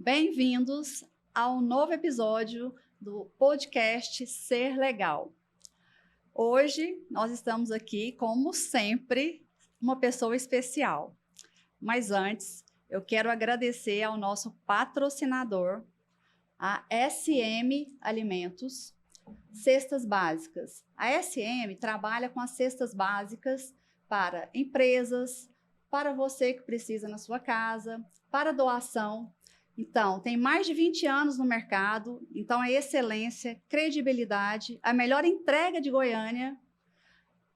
Bem-vindos ao novo episódio do podcast Ser Legal. Hoje nós estamos aqui, como sempre, uma pessoa especial. Mas antes, eu quero agradecer ao nosso patrocinador, a SM Alimentos, Cestas Básicas. A SM trabalha com as cestas básicas para empresas, para você que precisa na sua casa, para doação. Então, tem mais de 20 anos no mercado, então é excelência, credibilidade, a melhor entrega de Goiânia.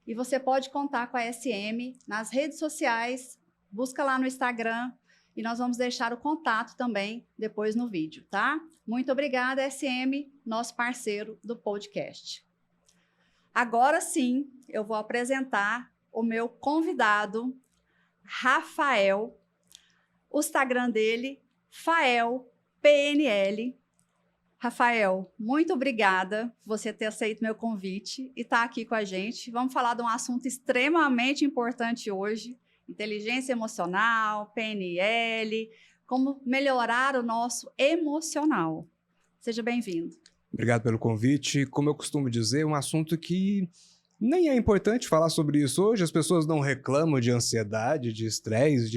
E você pode contar com a SM nas redes sociais, busca lá no Instagram e nós vamos deixar o contato também depois no vídeo, tá? Muito obrigada, SM, nosso parceiro do podcast. Agora sim, eu vou apresentar o meu convidado, Rafael. O Instagram dele, FaelPNL. Rafael, muito obrigada por você ter aceito meu convite e estar aqui com a gente. Vamos falar de um assunto extremamente importante hoje, inteligência emocional, PNL, como melhorar o nosso emocional. Seja bem-vindo. Obrigado pelo convite. Como eu costumo dizer, um assunto que nem é importante falar sobre isso hoje. As pessoas não reclamam de ansiedade, de estresse,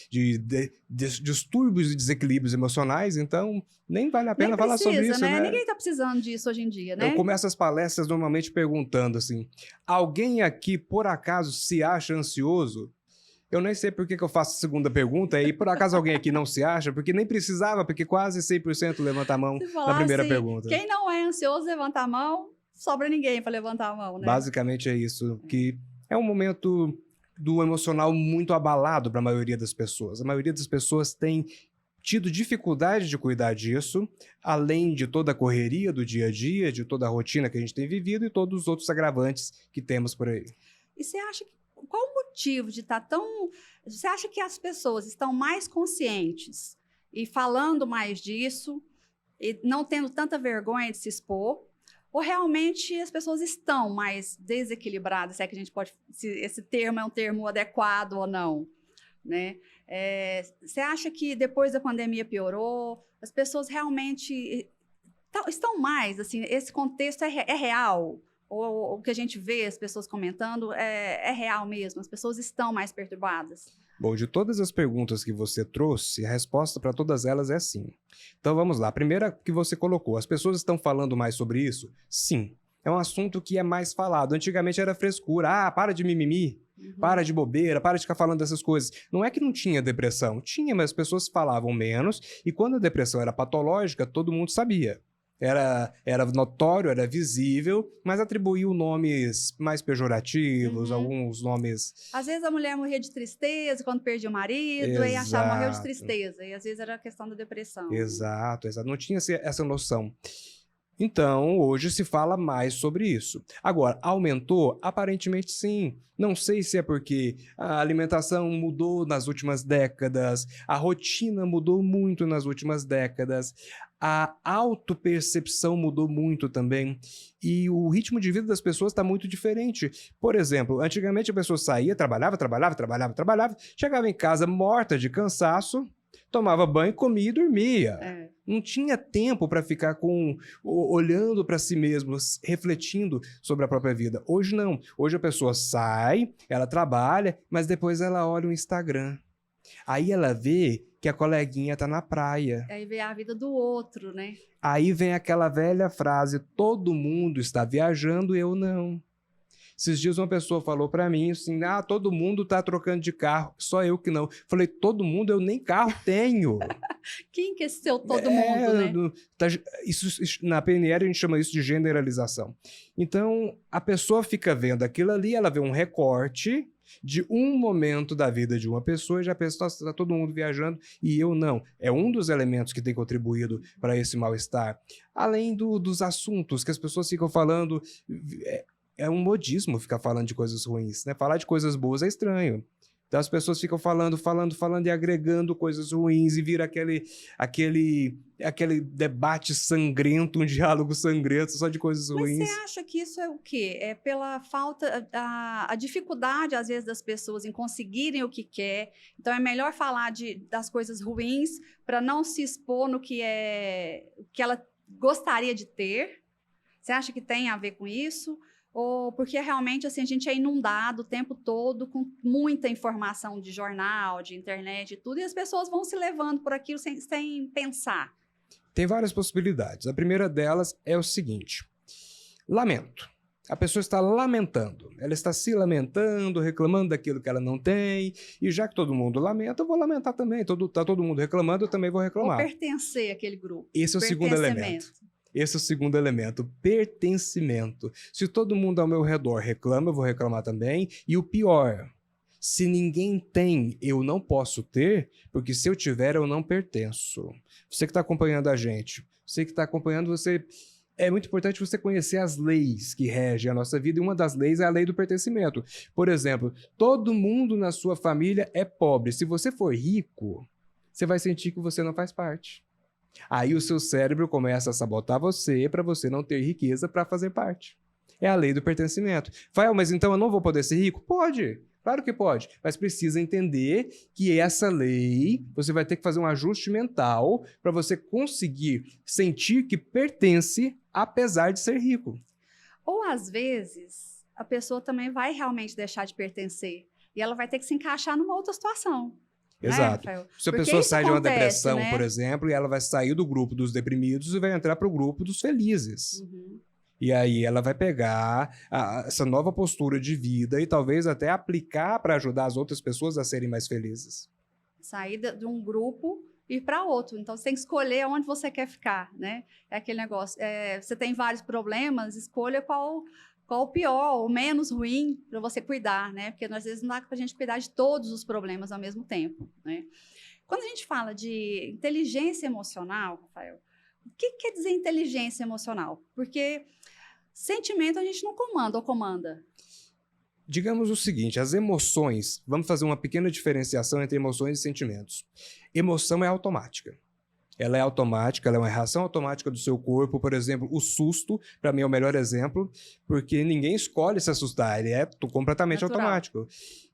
de distúrbios e desequilíbrios emocionais, então nem vale a pena falar sobre isso, né? Ninguém está precisando disso hoje em dia, né? Eu começo as palestras normalmente perguntando assim, alguém aqui, por acaso, se acha ansioso? Eu nem sei por que eu faço a segunda pergunta, e por acaso alguém aqui não se acha? Porque nem precisava, porque quase 100% levanta a mão na primeira pergunta. Quem não é ansioso, levanta a mão, sobra ninguém para levantar a mão, né? Basicamente é isso, que é um momento do emocional muito abalado para a maioria das pessoas. A maioria das pessoas tem tido dificuldade de cuidar disso, além de toda a correria do dia a dia, de toda a rotina que a gente tem vivido e todos os outros agravantes que temos por aí. E você acha que qual o motivo de estar tão... Você acha que as pessoas estão mais conscientes e falando mais disso e não tendo tanta vergonha de se expor? Ou realmente as pessoas estão mais desequilibradas, se é que a gente pode... Se esse termo é um termo adequado ou não, né? Você acha que depois da pandemia piorou? As pessoas realmente estão mais, assim, esse contexto é real? Ou o que a gente vê as pessoas comentando é real mesmo? As pessoas estão mais perturbadas? Bom, de todas as perguntas que você trouxe, a resposta para todas elas é sim. Então vamos lá. A primeira que você colocou, as pessoas estão falando mais sobre isso? Sim. É um assunto que é mais falado. Antigamente era frescura. Ah, para de mimimi, para de bobeira, para de ficar falando dessas coisas. Não é que não tinha depressão. Tinha, mas as pessoas falavam menos. E quando a depressão era patológica, todo mundo sabia. Era notório, era visível, mas atribuíam nomes mais pejorativos, alguns nomes... Às vezes a mulher morria de tristeza quando perdia o marido, e achava que morreu de tristeza, e às vezes era a questão da depressão. Exato. Não tinha essa noção. Então, hoje se fala mais sobre isso. Agora, aumentou? Aparentemente sim. Não sei se é porque a alimentação mudou nas últimas décadas, a rotina mudou muito nas últimas décadas, a autopercepção mudou muito também e o ritmo de vida das pessoas está muito diferente. Por exemplo, antigamente a pessoa saía, trabalhava, chegava em casa morta de cansaço, tomava banho, comia e dormia. Não tinha tempo para ficar olhando para si mesmo, refletindo sobre a própria vida. Hoje não. Hoje a pessoa sai, ela trabalha, mas depois ela olha o Instagram. Aí ela vê que a coleguinha tá na praia. Aí vê a vida do outro, né? Aí vem aquela velha frase, todo mundo está viajando, eu não. Esses dias uma pessoa falou pra mim assim, todo mundo tá trocando de carro, só eu que não. Falei, todo mundo? Eu nem carro tenho. Quem que é seu todo mundo, né? Isso, na PNL a gente chama isso de generalização. Então, a pessoa fica vendo aquilo ali, ela vê um recorte de um momento da vida de uma pessoa e já pensa, nossa, tá todo mundo viajando e eu não. É um dos elementos que tem contribuído para esse mal-estar. Além dos assuntos que as pessoas ficam falando... É um modismo ficar falando de coisas ruins, né? Falar de coisas boas é estranho. Então as pessoas ficam falando e agregando coisas ruins e vira aquele debate sangrento, um diálogo sangrento só de coisas Mas você ruins. acha que isso é o quê? É pela falta, a dificuldade, às vezes, das pessoas em conseguirem o que quer. Então, é melhor falar das coisas ruins para não se expor no que ela gostaria de ter? Você acha que tem a ver com isso? Ou porque realmente assim, a gente é inundado o tempo todo com muita informação de jornal, de internet e tudo, e as pessoas vão se levando por aquilo sem pensar? Tem várias possibilidades. A primeira delas é o seguinte: lamento. A pessoa está lamentando. Ela está se lamentando, reclamando daquilo que ela não tem. E já que todo mundo lamenta, eu vou lamentar também. Tá todo mundo reclamando, eu também vou reclamar. Ou pertencer àquele grupo. Esse é o segundo elemento. Esse é o segundo elemento, pertencimento. Se todo mundo ao meu redor reclama, eu vou reclamar também. E o pior, se ninguém tem, eu não posso ter, porque se eu tiver, eu não pertenço. Você que está acompanhando a gente, você que está acompanhando, é muito importante você conhecer as leis que regem a nossa vida, e uma das leis é a lei do pertencimento. Por exemplo, todo mundo na sua família é pobre. Se você for rico, você vai sentir que você não faz parte. Aí o seu cérebro começa a sabotar você para você não ter riqueza para fazer parte. É a lei do pertencimento. Fael, mas então eu não vou poder ser rico? Pode, claro que pode, mas precisa entender que essa lei, você vai ter que fazer um ajuste mental para você conseguir sentir que pertence apesar de ser rico. Ou às vezes, a pessoa também vai realmente deixar de pertencer e ela vai ter que se encaixar numa outra situação. Exato. Né, se a pessoa sai de uma depressão, por exemplo, e ela vai sair do grupo dos deprimidos e vai entrar para o grupo dos felizes. Uhum. E aí ela vai pegar essa nova postura de vida e talvez até aplicar para ajudar as outras pessoas a serem mais felizes. Sair de um grupo e ir para outro. Então, você tem que escolher onde você quer ficar, né? É aquele negócio, você tem vários problemas, escolha qual o pior, o menos ruim para você cuidar, né? Porque às vezes não dá para a gente cuidar de todos os problemas ao mesmo tempo, né? Quando a gente fala de inteligência emocional, Rafael, o que quer dizer inteligência emocional? Porque sentimento a gente não comanda ou comanda. Digamos o seguinte, as emoções, vamos fazer uma pequena diferenciação entre emoções e sentimentos. Emoção é automática. Ela é automática, ela é uma reação automática do seu corpo. Por exemplo, o susto, para mim é o melhor exemplo, porque ninguém escolhe se assustar, ele é completamente natural. Automático.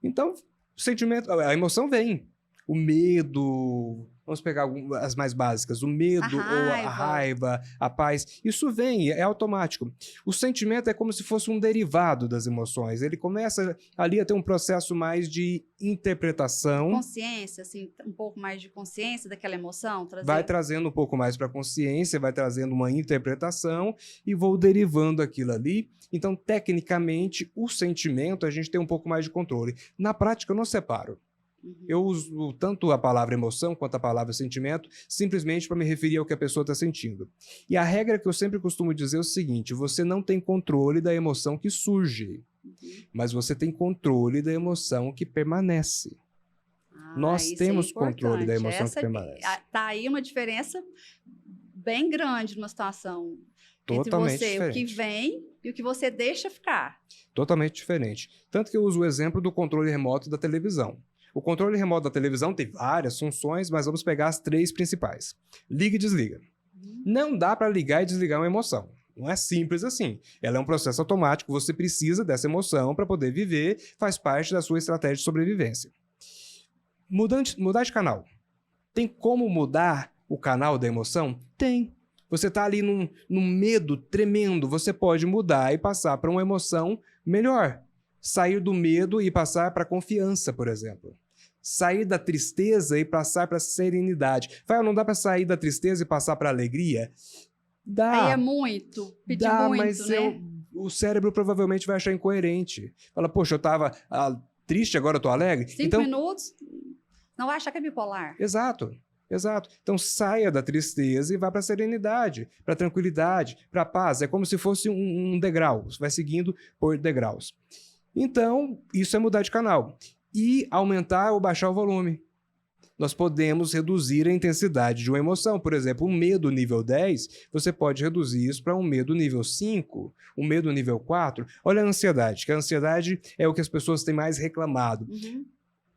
Então, o sentimento, a emoção vem. O medo, vamos pegar as mais básicas, o medo ou a raiva, a paz, isso vem, é automático. O sentimento é como se fosse um derivado das emoções, ele começa ali a ter um processo mais de interpretação. Consciência, assim, um pouco mais de consciência daquela emoção? Vai trazendo um pouco mais para a consciência, vai trazendo uma interpretação e vou derivando aquilo ali. Então, tecnicamente, o sentimento a gente tem um pouco mais de controle. Na prática, eu não separo. Eu uso tanto a palavra emoção quanto a palavra sentimento simplesmente para me referir ao que a pessoa está sentindo. E a regra que eu sempre costumo dizer é o seguinte: você não tem controle da emoção que surge, mas você tem controle da emoção que permanece. Nós temos controle da emoção que permanece. Está aí uma diferença bem grande numa situação totalmente entre você, diferente. O que vem e o que você deixa ficar. Totalmente diferente. Tanto que eu uso o exemplo do controle remoto da televisão. O controle remoto da televisão tem várias funções, mas vamos pegar as 3 principais. Liga e desliga. Não dá para ligar e desligar uma emoção. Não é simples assim. Ela é um processo automático, você precisa dessa emoção para poder viver, faz parte da sua estratégia de sobrevivência. Mudar de canal. Tem como mudar o canal da emoção? Tem. Você está ali num medo tremendo, você pode mudar e passar para uma emoção melhor. Sair do medo e passar para a confiança, por exemplo. Sair da tristeza e passar para a serenidade. Não dá para sair da tristeza e passar para a alegria? Dá. Aí é muito, pedir muito, mas né? O cérebro provavelmente vai achar incoerente. Fala, poxa, eu estava triste, agora eu estou alegre. 5 minutos, não vai achar que é bipolar. Exato. Então saia da tristeza e vá para a serenidade, para a tranquilidade, para a paz. É como se fosse um degrau. Você vai seguindo por degraus. Então, isso é mudar de canal. E aumentar ou baixar o volume. Nós podemos reduzir a intensidade de uma emoção. Por exemplo, um medo nível 10, você pode reduzir isso para um medo nível 5, um medo nível 4. Olha a ansiedade, que a ansiedade é o que as pessoas têm mais reclamado.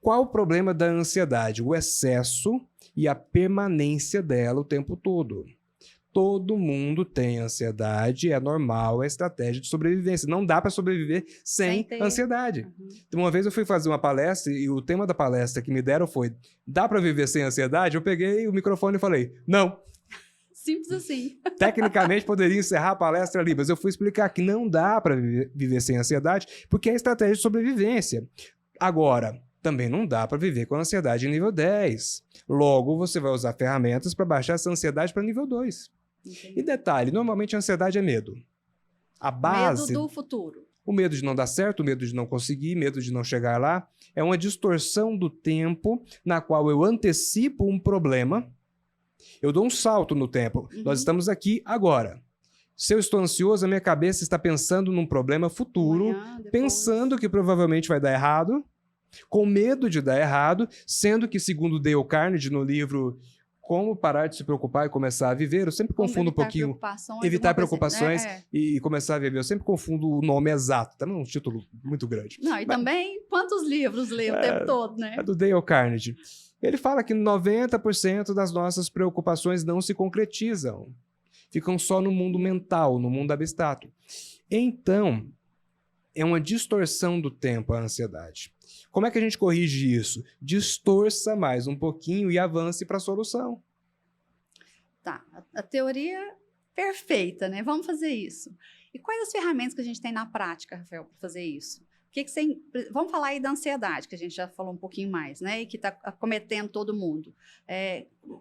Qual o problema da ansiedade? O excesso e a permanência dela o tempo todo. Todo mundo tem ansiedade, é normal, é estratégia de sobrevivência. Não dá para sobreviver sem ansiedade. Então, uma vez eu fui fazer uma palestra e o tema da palestra que me deram foi: dá para viver sem ansiedade? Eu peguei o microfone e falei: não. Simples assim. Tecnicamente poderia encerrar a palestra ali, mas eu fui explicar que não dá para viver sem ansiedade porque é estratégia de sobrevivência. Agora, também não dá para viver com ansiedade em nível 10. Logo, você vai usar ferramentas para baixar essa ansiedade para nível 2. Entendi. E detalhe, normalmente a ansiedade é medo. A base... Medo do futuro. O medo de não dar certo, o medo de não conseguir, medo de não chegar lá. É uma distorção do tempo na qual eu antecipo um problema. Eu dou um salto no tempo. Nós estamos aqui agora. Se eu estou ansioso, a minha cabeça está pensando num problema futuro, Amanhã, depois. pensando que provavelmente vai dar errado, com medo de dar errado, sendo que, segundo Dale Carnegie, no livro Como Parar de Se Preocupar e Começar a Viver, eu sempre confundo um pouquinho evitar preocupações e começar a viver. Eu sempre confundo o nome exato, também é um título muito grande. Não, e também quantos livros lê o tempo todo, né? É do Dale Carnegie. Ele fala que 90% das nossas preocupações não se concretizam. Ficam só no mundo mental, no mundo abstrato. Então, é uma distorção do tempo a ansiedade. Como é que a gente corrige isso? Distorça mais um pouquinho e avance para a solução. Tá, a teoria perfeita, né? Vamos fazer isso. E quais as ferramentas que a gente tem na prática, Rafael, para fazer isso? Vamos falar aí da ansiedade, que a gente já falou um pouquinho mais, né? E que está acometendo todo mundo.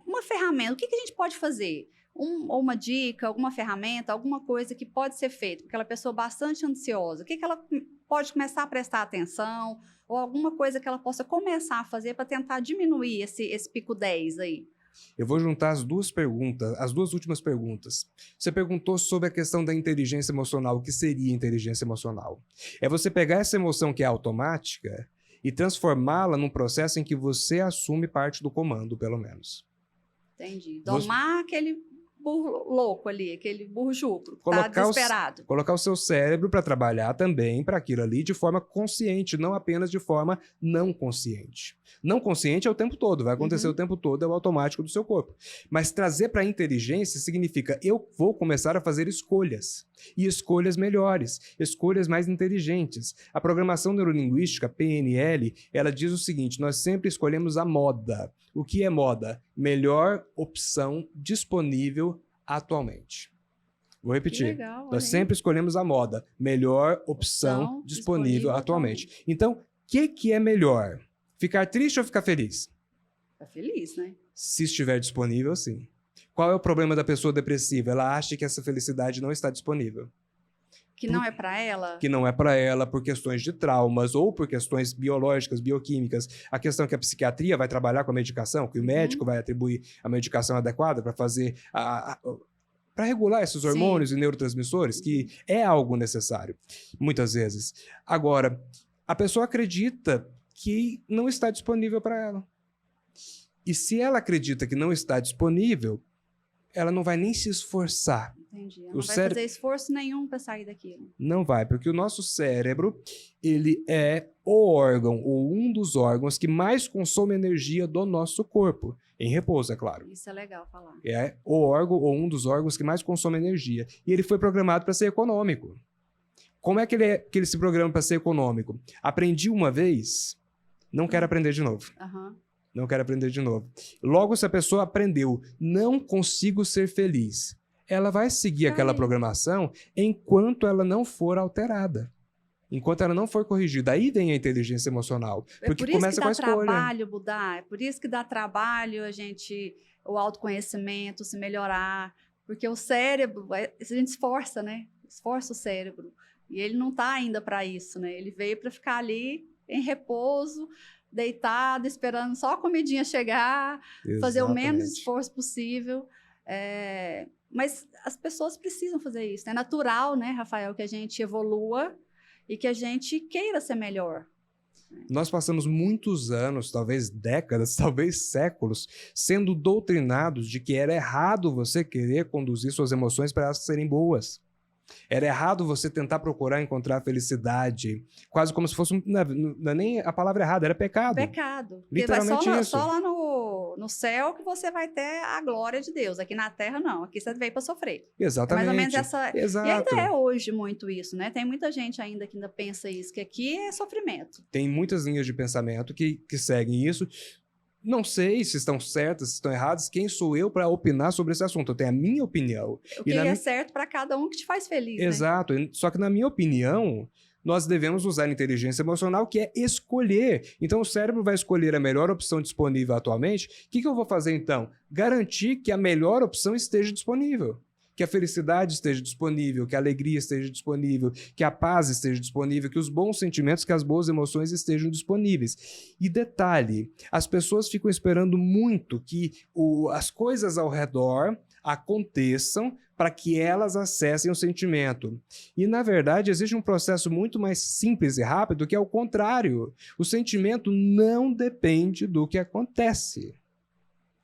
Uma ferramenta, o que a gente pode fazer? Ou uma dica, alguma ferramenta, alguma coisa que pode ser feita para aquela pessoa bastante ansiosa? O que ela pode começar a prestar atenção? Ou alguma coisa que ela possa começar a fazer para tentar diminuir esse pico 10 aí? Eu vou juntar as duas perguntas, as duas últimas perguntas. Você perguntou sobre a questão da inteligência emocional. O que seria inteligência emocional? É você pegar essa emoção que é automática e transformá-la num processo em que você assume parte do comando, pelo menos. Entendi. Domar aquele burro louco ali, aquele burro chucro, que está desesperado. Colocar o seu cérebro para trabalhar também para aquilo ali de forma consciente, não apenas de forma não consciente. Não consciente é o tempo todo, vai acontecer o tempo todo, é o automático do seu corpo. Mas trazer para a inteligência significa eu vou começar a fazer escolhas. E escolhas melhores, escolhas mais inteligentes. A programação neurolinguística, PNL, ela diz o seguinte: nós sempre escolhemos a moda. O que é moda? Melhor opção disponível atualmente. Vou repetir. Legal, nós sempre escolhemos a moda. Melhor opção disponível atualmente. Então, o que é melhor? Ficar triste ou ficar feliz? Ficar feliz, né? Se estiver disponível, sim. Qual é o problema da pessoa depressiva? Ela acha que essa felicidade não está disponível. Que não é para ela? Que não é para ela por questões de traumas ou por questões biológicas, bioquímicas. A questão é que a psiquiatria vai trabalhar com a medicação, que o médico vai atribuir a medicação adequada para fazer para regular esses hormônios e neurotransmissores, que é algo necessário, muitas vezes. Agora, a pessoa acredita que não está disponível para ela. E se ela acredita que não está disponível, ela não vai nem se esforçar. Entendi. Ela não vai fazer esforço nenhum para sair daquilo. Não vai, porque o nosso cérebro, ele é o órgão, ou um dos órgãos que mais consome energia do nosso corpo. Em repouso, é claro. Isso é legal falar. É o órgão, ou um dos órgãos que mais consome energia. E ele foi programado para ser econômico. Como é que ele se programa para ser econômico? Aprendi uma vez, não quero aprender de novo. Não quero aprender de novo. Logo, se a pessoa aprendeu, não consigo ser feliz, ela vai seguir aquela programação enquanto ela não for alterada. Enquanto ela não for corrigida. Aí vem a inteligência emocional. Porque começa com a escolha. É por isso que dá trabalho mudar. É por isso que dá trabalho o autoconhecimento, se melhorar. Porque o cérebro, a gente esforça, né? Esforça o cérebro. E ele não está ainda para isso, né? Ele veio para ficar ali em repouso, deitado, esperando só a comidinha chegar, fazer o menos esforço possível. Mas as pessoas precisam fazer isso. É natural, né, Rafael, que a gente evolua e que a gente queira ser melhor. Nós passamos muitos anos, talvez décadas, talvez séculos, sendo doutrinados de que era errado você querer conduzir suas emoções para elas serem boas. Era errado você tentar procurar encontrar a felicidade, quase como se fosse, não é nem a palavra errada, era pecado. Pecado. Porque Literalmente vai isso. só lá no céu que você vai ter a glória de Deus. Aqui na terra, não. Aqui você veio para sofrer. Exatamente. É mais ou menos essa... Exato. E ainda é hoje muito isso, né? Tem muita gente ainda que ainda pensa isso, que aqui é sofrimento. Tem muitas linhas de pensamento que seguem isso. Não sei se estão certas, se estão erradas. Quem sou eu para opinar sobre esse assunto? Eu tenho a minha opinião. O que é certo para cada um que te faz feliz, Exato. né? Só que na minha opinião, nós devemos usar a inteligência emocional, que é escolher. Então, o cérebro vai escolher a melhor opção disponível atualmente. O que eu vou fazer, então? Garantir que a melhor opção esteja disponível. Que a felicidade esteja disponível, que a alegria esteja disponível, que a paz esteja disponível, que os bons sentimentos, que as boas emoções estejam disponíveis. E detalhe, as pessoas ficam esperando muito que as coisas ao redor aconteçam para que elas acessem o sentimento. E, na verdade, existe um processo muito mais simples e rápido, que é o contrário. O sentimento não depende do que acontece.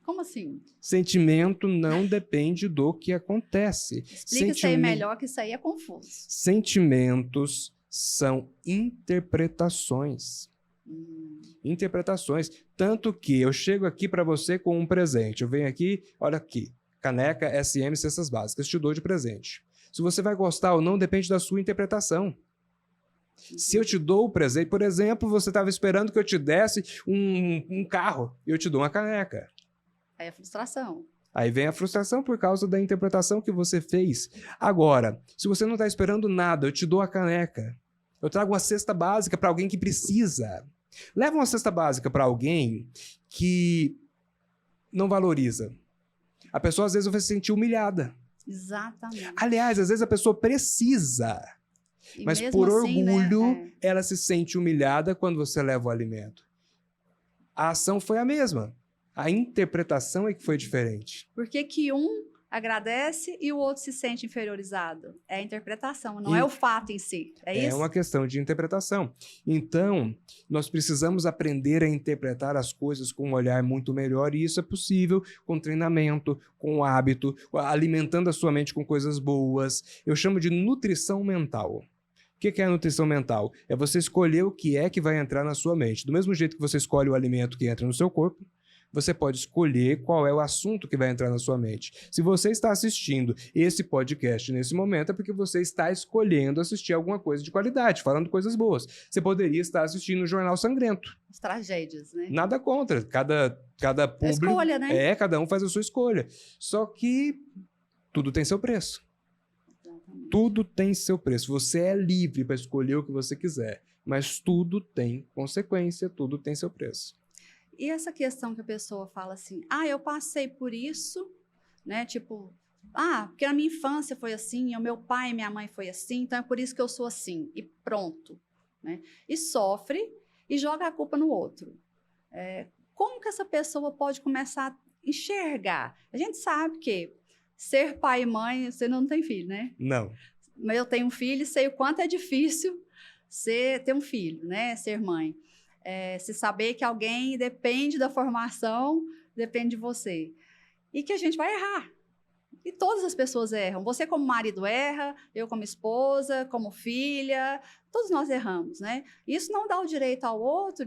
Como assim? Sentimento não depende do que acontece. Explica isso aí melhor, que isso aí é confuso. Sentimentos são interpretações. Interpretações. Tanto que eu chego aqui para você com um presente. Eu venho aqui, olha aqui, caneca SM Cestas Básicas, te dou de presente. Se você vai gostar ou não, depende da sua interpretação. Se eu te dou o presente, por exemplo, você estava esperando que eu te desse um carro, e eu te dou uma caneca. Aí é frustração. Aí vem a frustração por causa da interpretação que você fez. Agora, se você não está esperando nada, eu te dou a caneca. Eu trago uma cesta básica para alguém que precisa. Leva uma cesta básica para alguém que não valoriza. A pessoa, às vezes, vai se sentir humilhada. Exatamente. Aliás, às vezes a pessoa precisa. Mas por assim, orgulho, né? ela se sente humilhada quando você leva o alimento. A ação foi a mesma. A interpretação é que foi diferente. Por que um agradece e o outro se sente inferiorizado? É a interpretação, não é o fato em si. É isso? É uma questão de interpretação. Então, nós precisamos aprender a interpretar as coisas com um olhar muito melhor, e isso é possível com treinamento, com hábito, alimentando a sua mente com coisas boas. Eu chamo de nutrição mental. O que é a nutrição mental? É você escolher o que é que vai entrar na sua mente. Do mesmo jeito que você escolhe o alimento que entra no seu corpo, você pode escolher qual é o assunto que vai entrar na sua mente. Se você está assistindo esse podcast nesse momento, é porque você está escolhendo assistir alguma coisa de qualidade, falando coisas boas. Você poderia estar assistindo o Jornal Sangrento. As tragédias, né? Nada contra. Cada público... escolha, né? Cada um faz a sua escolha. Só que tudo tem seu preço. Exatamente. Tudo tem seu preço. Você é livre para escolher o que você quiser, mas tudo tem consequência, tudo tem seu preço. E essa questão que a pessoa fala assim, eu passei por isso, né? Tipo, porque na minha infância foi assim, o meu pai e minha mãe foi assim, então é por isso que eu sou assim, e pronto, né? E sofre e joga a culpa no outro. Como que essa pessoa pode começar a enxergar? A gente sabe que ser pai e mãe, você não tem filho, né? Não. Mas eu tenho um filho e sei o quanto é difícil ter um filho, né? Ser mãe. Se saber que alguém depende da formação, depende de você. E que a gente vai errar. E todas as pessoas erram. Você como marido erra, eu como esposa, como filha, todos nós erramos, né? Isso não dá o direito ao outro,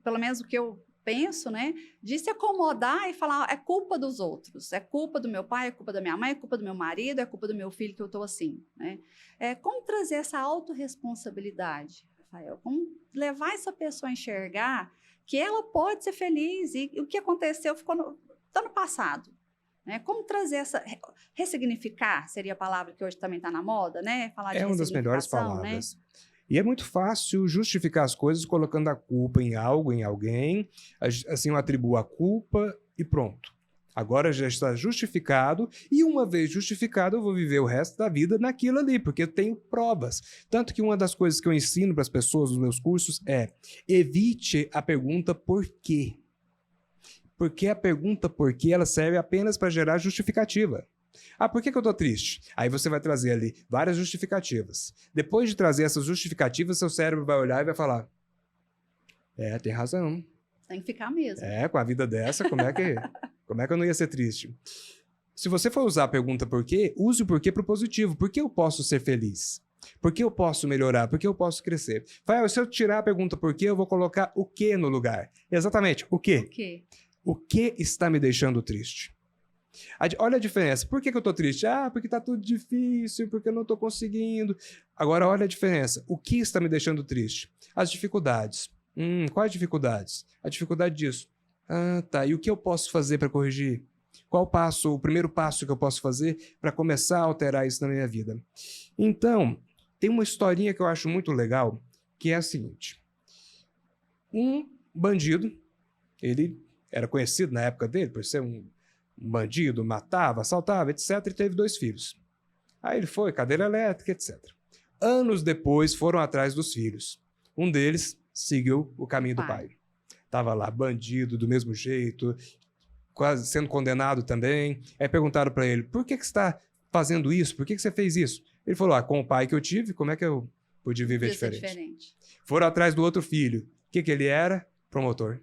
pelo menos o que eu penso, né? De se acomodar e falar, é culpa dos outros, é culpa do meu pai, é culpa da minha mãe, é culpa do meu marido, é culpa do meu filho que eu estou assim, né? Como trazer essa autorresponsabilidade? Como levar essa pessoa a enxergar que ela pode ser feliz e o que aconteceu ficou no passado. Né? Como trazer ressignificar, seria a palavra que hoje também está na moda, né? Falar de uma das melhores palavras. Né? E é muito fácil justificar as coisas colocando a culpa em algo, em alguém. Assim, eu atribuo a culpa e pronto. Agora já está justificado, e uma vez justificado, eu vou viver o resto da vida naquilo ali, porque eu tenho provas. Tanto que uma das coisas que eu ensino para as pessoas nos meus cursos é: evite a pergunta por quê. Porque a pergunta por quê, ela serve apenas para gerar justificativa. Por que eu tô triste? Aí você vai trazer ali várias justificativas. Depois de trazer essas justificativas, seu cérebro vai olhar e vai falar: tem razão. Tem que ficar mesmo. Com a vida dessa, como é que eu não ia ser triste? Se você for usar a pergunta por quê, use o porquê para o positivo. Por que eu posso ser feliz? Por que eu posso melhorar? Por que eu posso crescer? Fael, se eu tirar a pergunta por quê, eu vou colocar o quê no lugar. Exatamente, o quê? O quê? O que está me deixando triste? Olha a diferença. Por que eu estou triste? Ah, porque está tudo difícil, porque eu não estou conseguindo. Agora, olha a diferença. O que está me deixando triste? As dificuldades. Quais dificuldades? A dificuldade disso. Ah, tá. E o que eu posso fazer para corrigir? Qual o primeiro passo que eu posso fazer para começar a alterar isso na minha vida? Então, tem uma historinha que eu acho muito legal, que é a seguinte. Um bandido, ele era conhecido na época dele por ser um bandido, matava, assaltava, etc. E teve 2 filhos. Aí ele foi, cadeira elétrica, etc. Anos depois, foram atrás dos filhos. Um deles seguiu o caminho do pai. Estava lá, bandido, do mesmo jeito, quase sendo condenado também. Aí perguntaram para ele, por que você está fazendo isso? Por que você fez isso? Ele falou, com o pai que eu tive, como é que eu pude viver diferente? Foram atrás do outro filho. O que ele era? Promotor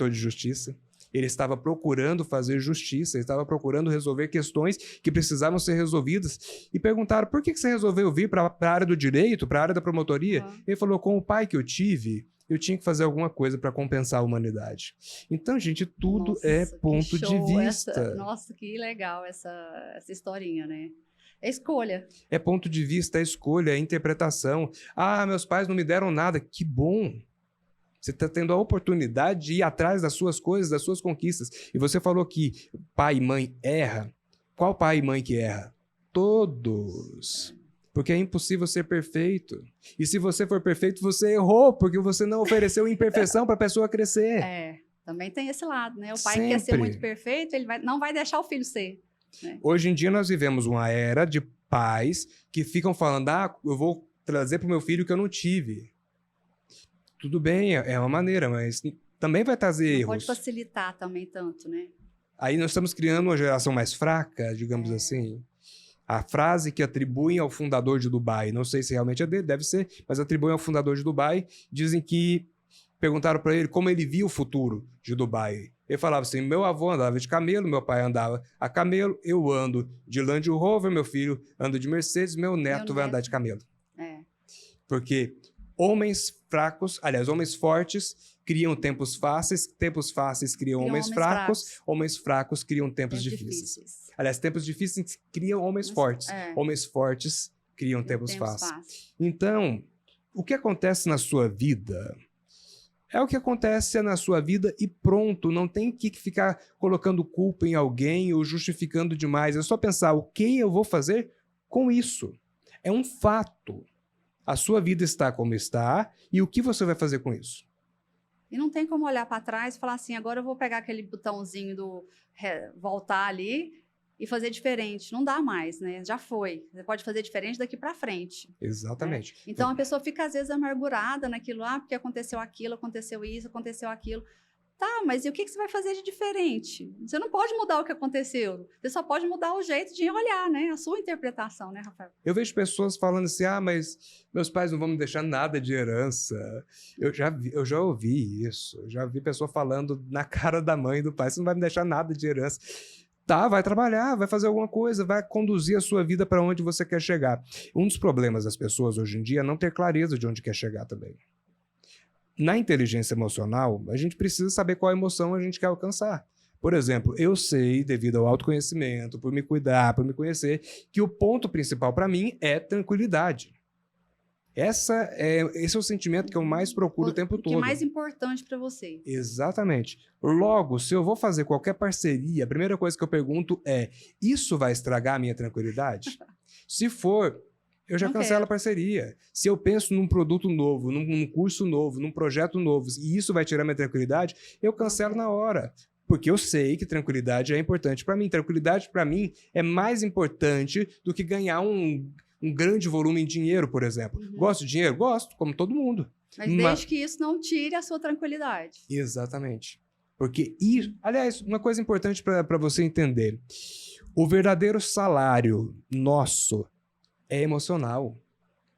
de justiça. Ele estava procurando fazer justiça, ele estava procurando resolver questões que precisavam ser resolvidas. E perguntaram, por que você resolveu vir para a área do direito, para a área da promotoria? Ele falou, com o pai que eu tive, eu tinha que fazer alguma coisa para compensar a humanidade. Então, gente, tudo é ponto de vista. Nossa, que legal essa historinha, né? É escolha. É ponto de vista, é escolha, é interpretação. Ah, meus pais não me deram nada. Que bom! Você está tendo a oportunidade de ir atrás das suas coisas, das suas conquistas. E você falou que pai e mãe erra. Qual pai e mãe que erra? Todos. Porque é impossível ser perfeito. E se você for perfeito, você errou, porque você não ofereceu imperfeição para a pessoa crescer. Também tem esse lado, né? O pai que quer ser muito perfeito, ele não vai deixar o filho ser. Né? Hoje em dia nós vivemos uma era de pais que ficam falando, eu vou trazer para o meu filho o que eu não tive. Tudo bem, é uma maneira, mas também vai trazer erros. Pode facilitar também tanto, né? Aí nós estamos criando uma geração mais fraca, digamos assim. A frase que atribuem ao fundador de Dubai, não sei se realmente é dele, deve ser, mas atribuem ao fundador de Dubai, dizem que perguntaram para ele como ele via o futuro de Dubai. Ele falava assim, meu avô andava de camelo, meu pai andava a camelo, eu ando de Land Rover, meu filho anda de Mercedes, meu neto vai andar de camelo. Porque homens fortes criam tempos fáceis criam homens fracos criam tempos difíceis. Aliás, tempos difíceis criam homens fortes criam tempos fáceis. Então, o que acontece na sua vida é o que acontece na sua vida e pronto, não tem que ficar colocando culpa em alguém ou justificando demais, é só pensar o que eu vou fazer com isso. É um fato. A sua vida está como está e o que você vai fazer com isso? E não tem como olhar para trás e falar assim, agora eu vou pegar aquele botãozinho do voltar ali e fazer diferente. Não dá mais, né? Já foi. Você pode fazer diferente daqui para frente. Exatamente. Né? Então a pessoa fica às vezes amargurada naquilo, porque aconteceu aquilo, aconteceu isso, aconteceu aquilo. Tá, mas e o que você vai fazer de diferente? Você não pode mudar o que aconteceu. Você só pode mudar o jeito de olhar, né? A sua interpretação, né, Rafael? Eu vejo pessoas falando assim, mas meus pais não vão me deixar nada de herança. Eu já ouvi isso. Eu já vi pessoa falando na cara da mãe e do pai, você não vai me deixar nada de herança. Tá, vai trabalhar, vai fazer alguma coisa, vai conduzir a sua vida para onde você quer chegar. Um dos problemas das pessoas hoje em dia é não ter clareza de onde quer chegar também. Na inteligência emocional, a gente precisa saber qual emoção a gente quer alcançar. Por exemplo, eu sei, devido ao autoconhecimento, por me cuidar, por me conhecer, que o ponto principal para mim é tranquilidade. Esse é o sentimento que eu mais procuro o tempo todo. O que é mais importante para você. Exatamente. Logo, se eu vou fazer qualquer parceria, a primeira coisa que eu pergunto é, isso vai estragar a minha tranquilidade? Se for, eu já cancelo a parceria. Se eu penso num produto novo, num curso novo, num projeto novo, e isso vai tirar minha tranquilidade, eu cancelo na hora. Porque eu sei que tranquilidade é importante para mim. Tranquilidade, para mim, é mais importante do que ganhar um grande volume em dinheiro, por exemplo. Gosto de dinheiro? Gosto, como todo mundo. Mas desde que isso não tire a sua tranquilidade. Exatamente. Porque isso... Aliás, uma coisa importante para você entender. O verdadeiro salário nosso é emocional,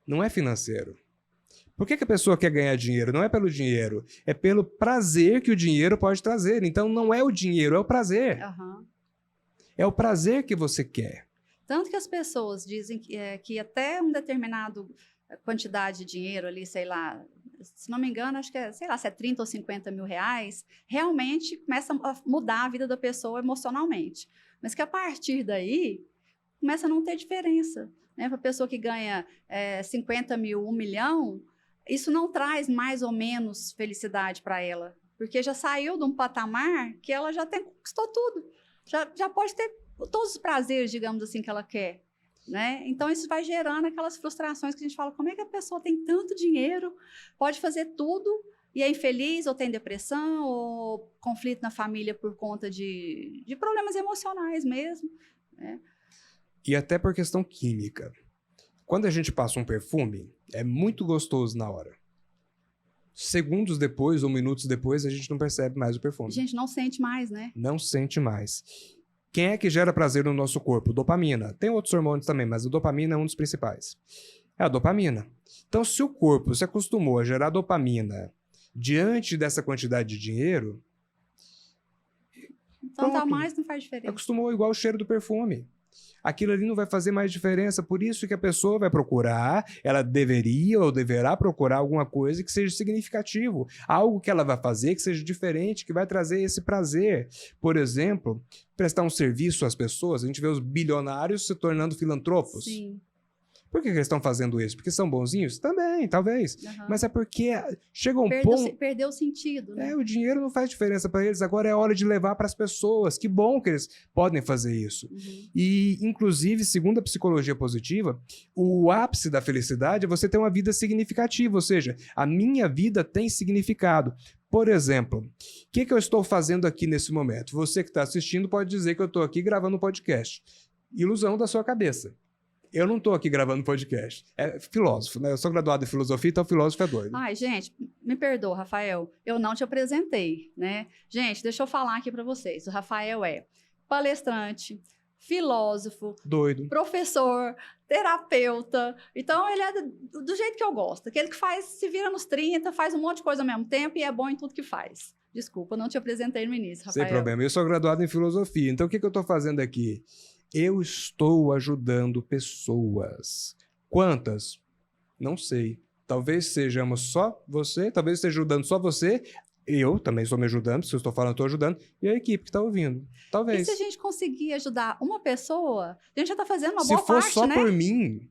não é financeiro. Por que a pessoa quer ganhar dinheiro? Não é pelo dinheiro, é pelo prazer que o dinheiro pode trazer. Então não é o dinheiro, é o prazer. É o prazer que você quer. Tanto que as pessoas dizem que até uma determinada quantidade de dinheiro ali, sei lá, se não me engano, acho que sei lá, se é 30 ou 50 mil reais, realmente começa a mudar a vida da pessoa emocionalmente. Mas que a partir daí, começa a não ter diferença. Né? Para a pessoa que ganha 50 mil, 1 milhão, isso não traz mais ou menos felicidade para ela, porque já saiu de um patamar que ela já conquistou tudo. Já pode ter todos os prazeres, digamos assim, que ela quer. Né? Então, isso vai gerando aquelas frustrações que a gente fala, como é que a pessoa tem tanto dinheiro, pode fazer tudo e é infeliz, ou tem depressão, ou conflito na família por conta de problemas emocionais mesmo. Né? E até por questão química. Quando a gente passa um perfume, é muito gostoso na hora. Segundos depois ou minutos depois, a gente não percebe mais o perfume. A gente não sente mais, né? Não sente mais. Quem é que gera prazer no nosso corpo? Dopamina. Tem outros hormônios também, mas a dopamina é um dos principais. É a dopamina. Então, se o corpo se acostumou a gerar dopamina diante dessa quantidade de dinheiro... Então, tá mais, não faz diferença. Acostumou igual o cheiro do perfume. Aquilo ali não vai fazer mais diferença, por isso que a pessoa vai procurar, ela deveria ou deverá procurar alguma coisa que seja significativo, algo que ela vai fazer que seja diferente, que vai trazer esse prazer. Por exemplo, prestar um serviço às pessoas, a gente vê os bilionários se tornando filantropos. Sim. Por que eles estão fazendo isso? Porque são bonzinhos? Também, talvez. Uhum. Mas é porque chega um ponto... Perdeu o sentido, né? O dinheiro não faz diferença para eles, agora é hora de levar para as pessoas. Que bom que eles podem fazer isso. Uhum. E, inclusive, segundo a psicologia positiva, o ápice da felicidade é você ter uma vida significativa, ou seja, a minha vida tem significado. Por exemplo, o que eu estou fazendo aqui nesse momento? Você que está assistindo pode dizer que eu estou aqui gravando um podcast. Ilusão da sua cabeça. Eu não estou aqui gravando podcast. É filósofo, né? Eu sou graduado em filosofia, então filósofo é doido. Ai, gente, me perdoa, Rafael. Eu não te apresentei, né? Gente, deixa eu falar aqui para vocês. O Rafael é palestrante, filósofo, Doido, professor, terapeuta. Então, ele é do jeito que eu gosto. Aquele que se vira nos 30, faz um monte de coisa ao mesmo tempo e é bom em tudo que faz. Desculpa, eu não te apresentei no início, Rafael. Sem problema. Eu sou graduado em filosofia. Então, o que eu estou fazendo aqui? Eu estou ajudando pessoas. Quantas? Não sei. Talvez sejamos só você, talvez esteja ajudando só você. Eu também estou me ajudando, se eu estou falando, estou ajudando. E a equipe que está ouvindo. Talvez. E se a gente conseguir ajudar uma pessoa, a gente já está fazendo uma boa parte, né? Se for só por mim,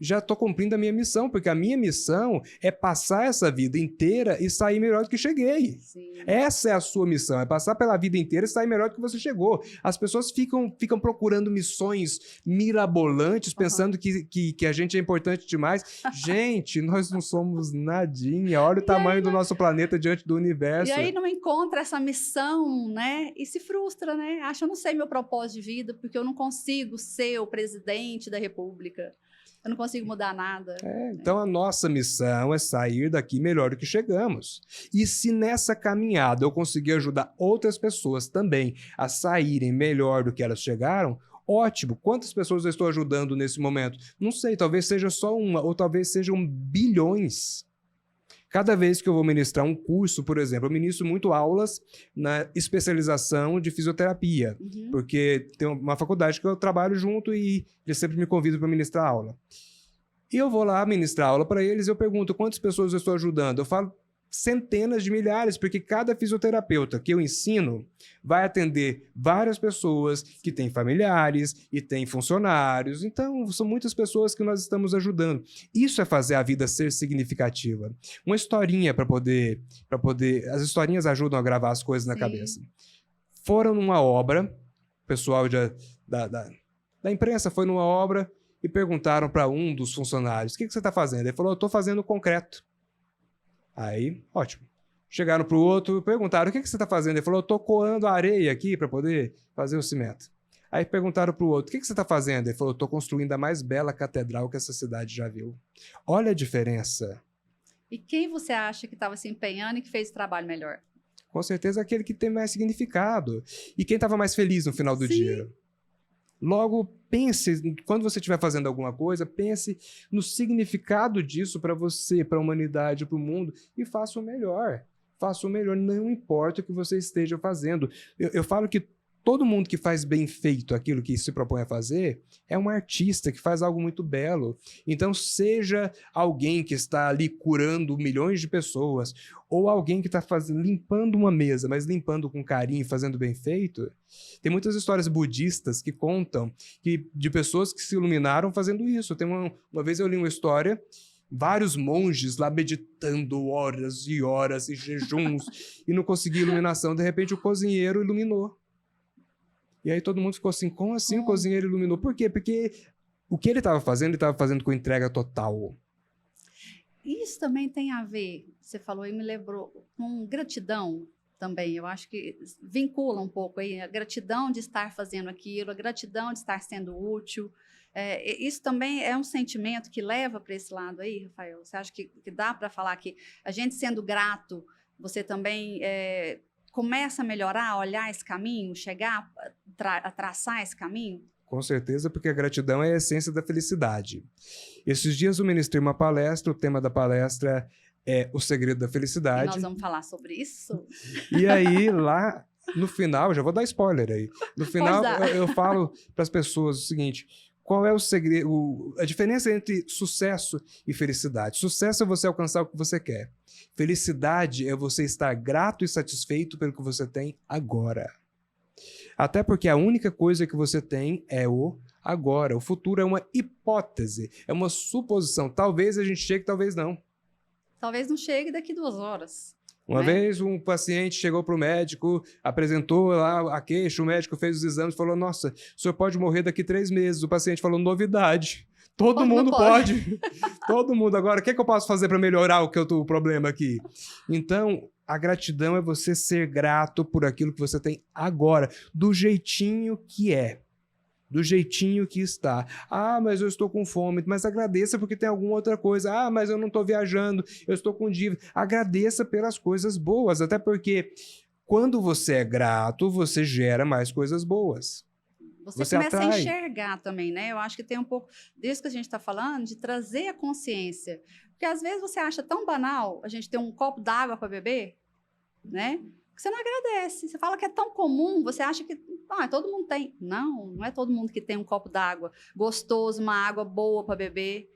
já estou cumprindo a minha missão, porque a minha missão é passar essa vida inteira e sair melhor do que cheguei. Sim. Essa é a sua missão, é passar pela vida inteira e sair melhor do que você chegou. As pessoas ficam procurando missões mirabolantes, pensando que a gente é importante demais. Gente, nós não somos nadinha. Olha o tamanho do nosso planeta diante do universo. E aí não encontra essa missão, né? E se frustra, né? Acha, eu não sei meu propósito de vida, porque eu não consigo ser o presidente da República. Eu não consigo mudar nada. Então, a nossa missão é sair daqui melhor do que chegamos. E se nessa caminhada eu conseguir ajudar outras pessoas também a saírem melhor do que elas chegaram, ótimo. Quantas pessoas eu estou ajudando nesse momento? Não sei, talvez seja só uma, ou talvez sejam bilhões. Cada vez que eu vou ministrar um curso, por exemplo, eu ministro muito aulas na especialização de fisioterapia, porque tem uma faculdade que eu trabalho junto e eles sempre me convidam para ministrar aula. E eu vou lá ministrar aula para eles e eu pergunto quantas pessoas eu estou ajudando. Eu falo centenas de milhares, porque cada fisioterapeuta que eu ensino vai atender várias pessoas que têm familiares e têm funcionários. Então, são muitas pessoas que nós estamos ajudando. Isso é fazer a vida ser significativa. Uma historinha para poder... As historinhas ajudam a gravar as coisas na cabeça. Foram numa obra, o pessoal da imprensa foi numa obra e perguntaram para um dos funcionários, o que você está fazendo? Ele falou, eu estou fazendo concreto. Aí, ótimo. Chegaram para o outro e perguntaram, o que você está fazendo? Ele falou, eu estou coando a areia aqui para poder fazer o cimento. Aí perguntaram para o outro, o que você está fazendo? Ele falou, estou construindo a mais bela catedral que essa cidade já viu. Olha a diferença. E quem você acha que estava se empenhando e que fez o trabalho melhor? Com certeza aquele que tem mais significado. E quem estava mais feliz no final do dia. Logo, pense, quando você estiver fazendo alguma coisa, pense no significado disso para você, para a humanidade, para o mundo, e faça o melhor. Faça o melhor, não importa o que você esteja fazendo. Eu falo que todo mundo que faz bem feito aquilo que se propõe a fazer é um artista que faz algo muito belo. Então, seja alguém que está ali curando milhões de pessoas, ou alguém que está limpando uma mesa, mas limpando com carinho, fazendo bem feito. Tem muitas histórias budistas que contam de pessoas que se iluminaram fazendo isso. Uma vez eu li uma história, vários monges lá meditando horas e horas e jejuns e não conseguia iluminação. De repente, o cozinheiro iluminou. E aí todo mundo ficou assim, como assim o cozinheiro iluminou? Por quê? Porque o que ele estava fazendo com entrega total. Isso também tem a ver, você falou e me lembrou, com gratidão também. Eu acho que vincula um pouco aí a gratidão de estar fazendo aquilo, a gratidão de estar sendo útil. Isso também é um sentimento que leva para esse lado aí, Rafael? Você acha que dá para falar que a gente sendo grato, você também começa a melhorar, a olhar esse caminho, chegar a traçar esse caminho? Com certeza, porque a gratidão é a essência da felicidade. Esses dias eu ministrei uma palestra, o tema da palestra é o segredo da felicidade. E nós vamos falar sobre isso? E aí, lá no final, já vou dar spoiler aí, no final eu falo para as pessoas o seguinte: qual é o segredo, a diferença entre sucesso e felicidade? Sucesso é você alcançar o que você quer. Felicidade é você estar grato e satisfeito pelo que você tem agora. Até porque a única coisa que você tem é o agora. O futuro é uma hipótese, é uma suposição. Talvez a gente chegue, talvez não. Talvez não chegue daqui 2 horas. Uma vez um paciente chegou para o médico, apresentou lá a queixa, o médico fez os exames e falou: nossa, o senhor pode morrer daqui 3 meses. O paciente falou: novidade. Todo mundo pode. Todo mundo. Agora, o que eu posso fazer para melhorar o problema aqui? Então, a gratidão é você ser grato por aquilo que você tem agora, do jeitinho que é. Do jeitinho que está. Ah, mas eu estou com fome. Mas agradeça porque tem alguma outra coisa. Ah, mas eu não estou viajando, eu estou com dívida. Agradeça pelas coisas boas, até porque quando você é grato, você gera mais coisas boas. Você começa a enxergar também, né? Eu acho que tem um pouco disso que a gente está falando, de trazer a consciência. Porque às vezes você acha tão banal a gente ter um copo d'água para beber, né? Que você não agradece. Você fala que é tão comum, você acha que todo mundo tem. Não, não é todo mundo que tem um copo d'água gostoso, uma água boa para beber,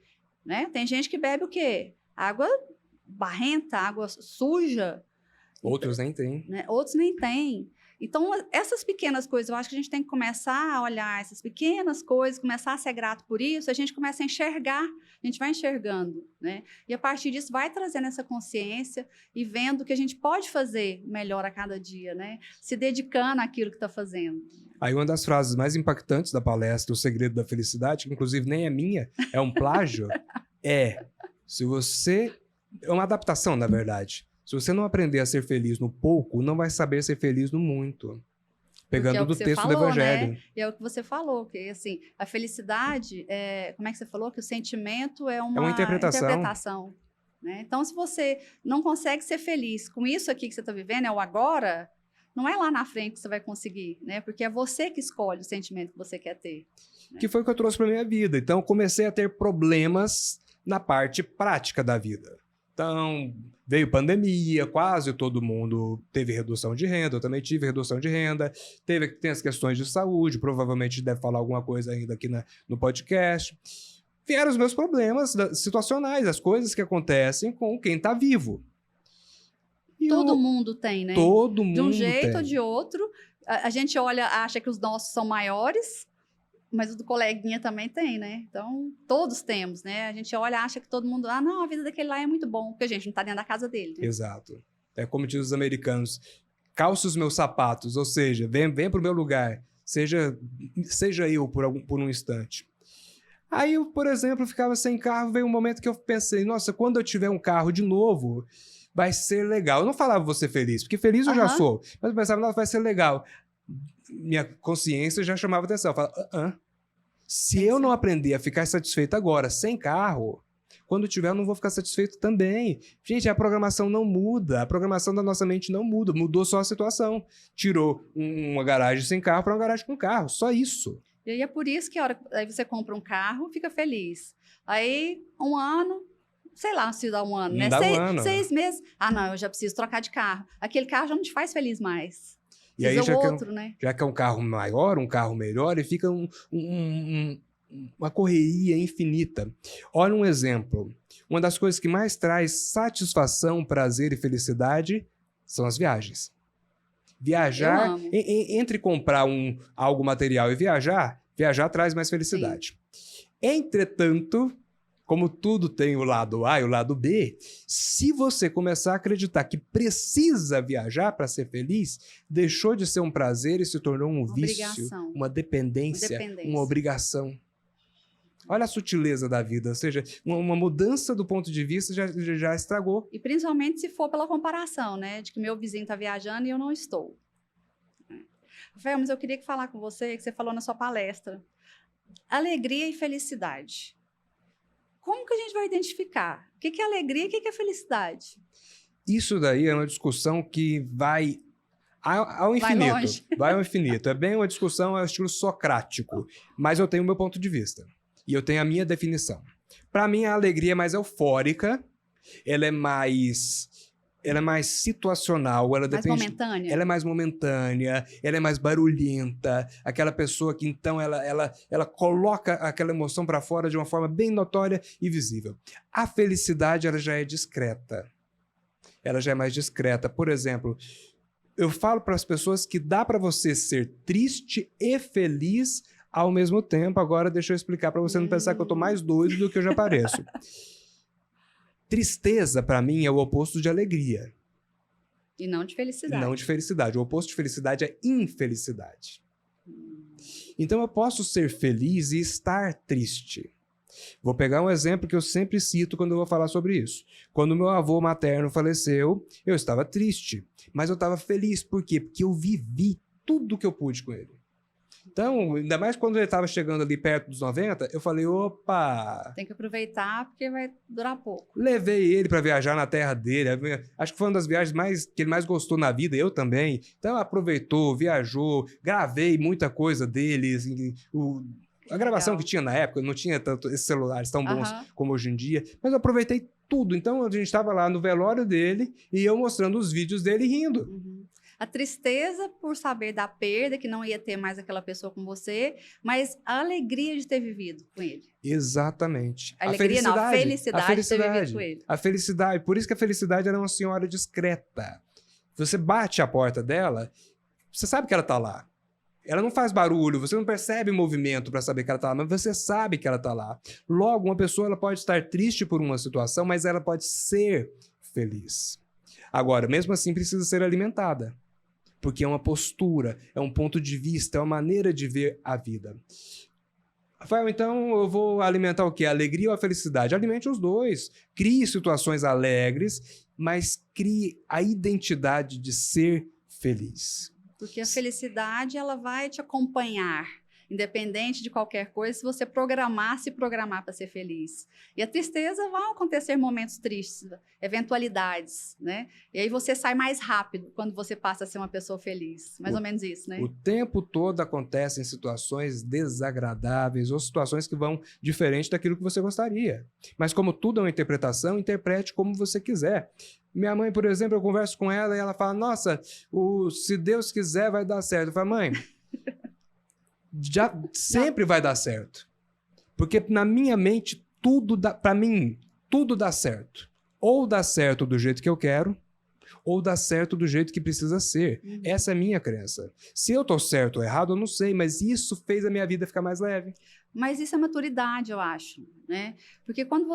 né? Tem gente que bebe o quê? Água barrenta, água suja. Outros nem têm. Né? Outros nem têm. Então, essas pequenas coisas, eu acho que a gente tem que começar a olhar essas pequenas coisas, começar a ser grato por isso, a gente começa a enxergar, a gente vai enxergando, né? E a partir disso vai trazendo essa consciência e vendo o que a gente pode fazer melhor a cada dia, né? Se dedicando àquilo que está fazendo. Aí uma das frases mais impactantes da palestra, O Segredo da Felicidade, que inclusive nem é minha, é um plágio, se você... É uma adaptação, na verdade. Se você não aprender a ser feliz no pouco, não vai saber ser feliz no muito. Pegando do texto do Evangelho. Né? E é o que você falou, que assim, a felicidade, como é que você falou? Que o sentimento é uma interpretação. Né? Então, se você não consegue ser feliz com isso aqui que você está vivendo, é o agora, não é lá na frente que você vai conseguir, né? Porque é você que escolhe o sentimento que você quer ter. Né? Que foi o que eu trouxe para minha vida. Então, eu comecei a ter problemas na parte prática da vida. Então, veio pandemia, quase todo mundo teve redução de renda, eu também tive redução de renda, tem as questões de saúde, provavelmente deve falar alguma coisa ainda aqui no podcast. Vieram os meus problemas situacionais, as coisas que acontecem com quem está vivo. Todo mundo tem, né? Todo mundo tem. De um jeito ou de outro, a gente olha, acha que os nossos são maiores, mas o do coleguinha também tem, né? Então, todos temos, né? A gente olha, acha que todo mundo... não, a vida daquele lá é muito bom, porque a gente não está dentro da casa dele. Né? Exato. É como dizem os americanos, calça os meus sapatos, ou seja, vem para o meu lugar, seja eu por um instante. Aí eu, por exemplo, ficava sem carro, veio um momento que eu pensei, nossa, quando eu tiver um carro de novo, vai ser legal. Eu não falava vou ser feliz, porque feliz eu já sou, mas eu pensava, nossa, vai ser legal. Minha consciência já chamava atenção, eu falava, se eu não aprender a ficar satisfeito agora, sem carro, quando tiver eu não vou ficar satisfeito também. Gente, a programação não muda, a programação da nossa mente não muda, mudou só a situação. Tirou uma garagem sem carro para uma garagem com carro, só isso. E aí é por isso que aí você compra um carro, fica feliz. Aí, um ano, sei lá se dá um ano, né? 6 meses. Não, eu já preciso trocar de carro. Aquele carro já não te faz feliz mais. E aí Precisa o outro, né? já que é um carro maior, um carro melhor, e fica uma correria infinita. Olha um exemplo. Uma das coisas que mais traz satisfação, prazer e felicidade são as viagens. Viajar, Eu amo. entre comprar algo material e viajar traz mais felicidade. Sim. Entretanto, como tudo tem o lado A e o lado B, se você começar a acreditar que precisa viajar para ser feliz, deixou de ser um prazer e se tornou um vício, uma dependência, uma obrigação. Olha a sutileza da vida, ou seja, uma mudança do ponto de vista já estragou. E principalmente se for pela comparação, né? De que meu vizinho está viajando e eu não estou. Rafael, mas eu queria falar com você, que você falou na sua palestra. Alegria e felicidade. Como que a gente vai identificar? O que é alegria e o que é felicidade? Isso daí é uma discussão que vai ao infinito. Vai ao infinito. É bem uma discussão ao estilo socrático. Mas eu tenho o meu ponto de vista. E eu tenho a minha definição. Para mim, a alegria é mais eufórica, ela é mais situacional, ela momentânea. Ela é mais momentânea, ela é mais barulhenta, aquela pessoa que então ela coloca aquela emoção para fora de uma forma bem notória e visível. A felicidade, ela já é discreta. Ela já é mais discreta. Por exemplo, eu falo para as pessoas que dá para você ser triste e feliz ao mesmo tempo. Agora deixa eu explicar para você não pensar que eu tô mais doido do que eu já pareço. Tristeza, para mim, é o oposto de alegria. E não de felicidade. Não de felicidade. O oposto de felicidade é infelicidade. Então eu posso ser feliz e estar triste. Vou pegar um exemplo que eu sempre cito quando eu vou falar sobre isso. Quando meu avô materno faleceu, eu estava triste, mas eu estava feliz. Por quê? Porque eu vivi tudo que eu pude com ele. Então, ainda mais quando ele estava chegando ali perto dos 90, eu falei, opa... Tem que aproveitar porque vai durar pouco. Levei ele para viajar na terra dele. Acho que foi uma das viagens que ele mais gostou na vida, eu também. Então, aproveitou, viajou, gravei muita coisa dele. Assim, a gravação que tinha na época, não tinha tanto esses celulares tão bons como hoje em dia, mas eu aproveitei tudo. Então, a gente estava lá no velório dele e eu mostrando os vídeos dele rindo. A tristeza por saber da perda, que não ia ter mais aquela pessoa com você, mas a alegria de ter vivido com ele. Exatamente. A felicidade de ter vivido com ele. A felicidade. Por isso que a felicidade era uma senhora discreta. Você bate a porta dela, você sabe que ela está lá. Ela não faz barulho, você não percebe movimento para saber que ela está lá, mas você sabe que ela está lá. Logo, uma pessoa ela pode estar triste por uma situação, mas ela pode ser feliz. Agora, mesmo assim, precisa ser alimentada. Porque é uma postura, é um ponto de vista, é uma maneira de ver a vida. Rafael, então eu vou alimentar o quê? A alegria ou a felicidade? Alimente os dois. Crie situações alegres, mas crie a identidade de ser feliz. Porque a felicidade, ela vai te acompanhar, independente de qualquer coisa, se você se programar para ser feliz. E a tristeza, vão acontecer momentos tristes, eventualidades, né? E aí você sai mais rápido quando você passa a ser uma pessoa feliz. Mais ou menos isso, né? O tempo todo acontecem situações desagradáveis ou situações que vão diferente daquilo que você gostaria. Mas como tudo é uma interpretação, interprete como você quiser. Minha mãe, por exemplo, eu converso com ela e ela fala, nossa, se Deus quiser vai dar certo. Eu falo, mãe... sempre vai dar certo. Porque na minha mente, para mim, tudo dá certo. Ou dá certo do jeito que eu quero, ou dá certo do jeito que precisa ser. Essa é a minha crença. Se eu tô certo ou errado, eu não sei, mas isso fez a minha vida ficar mais leve. Mas isso é maturidade, eu acho, né? Porque quando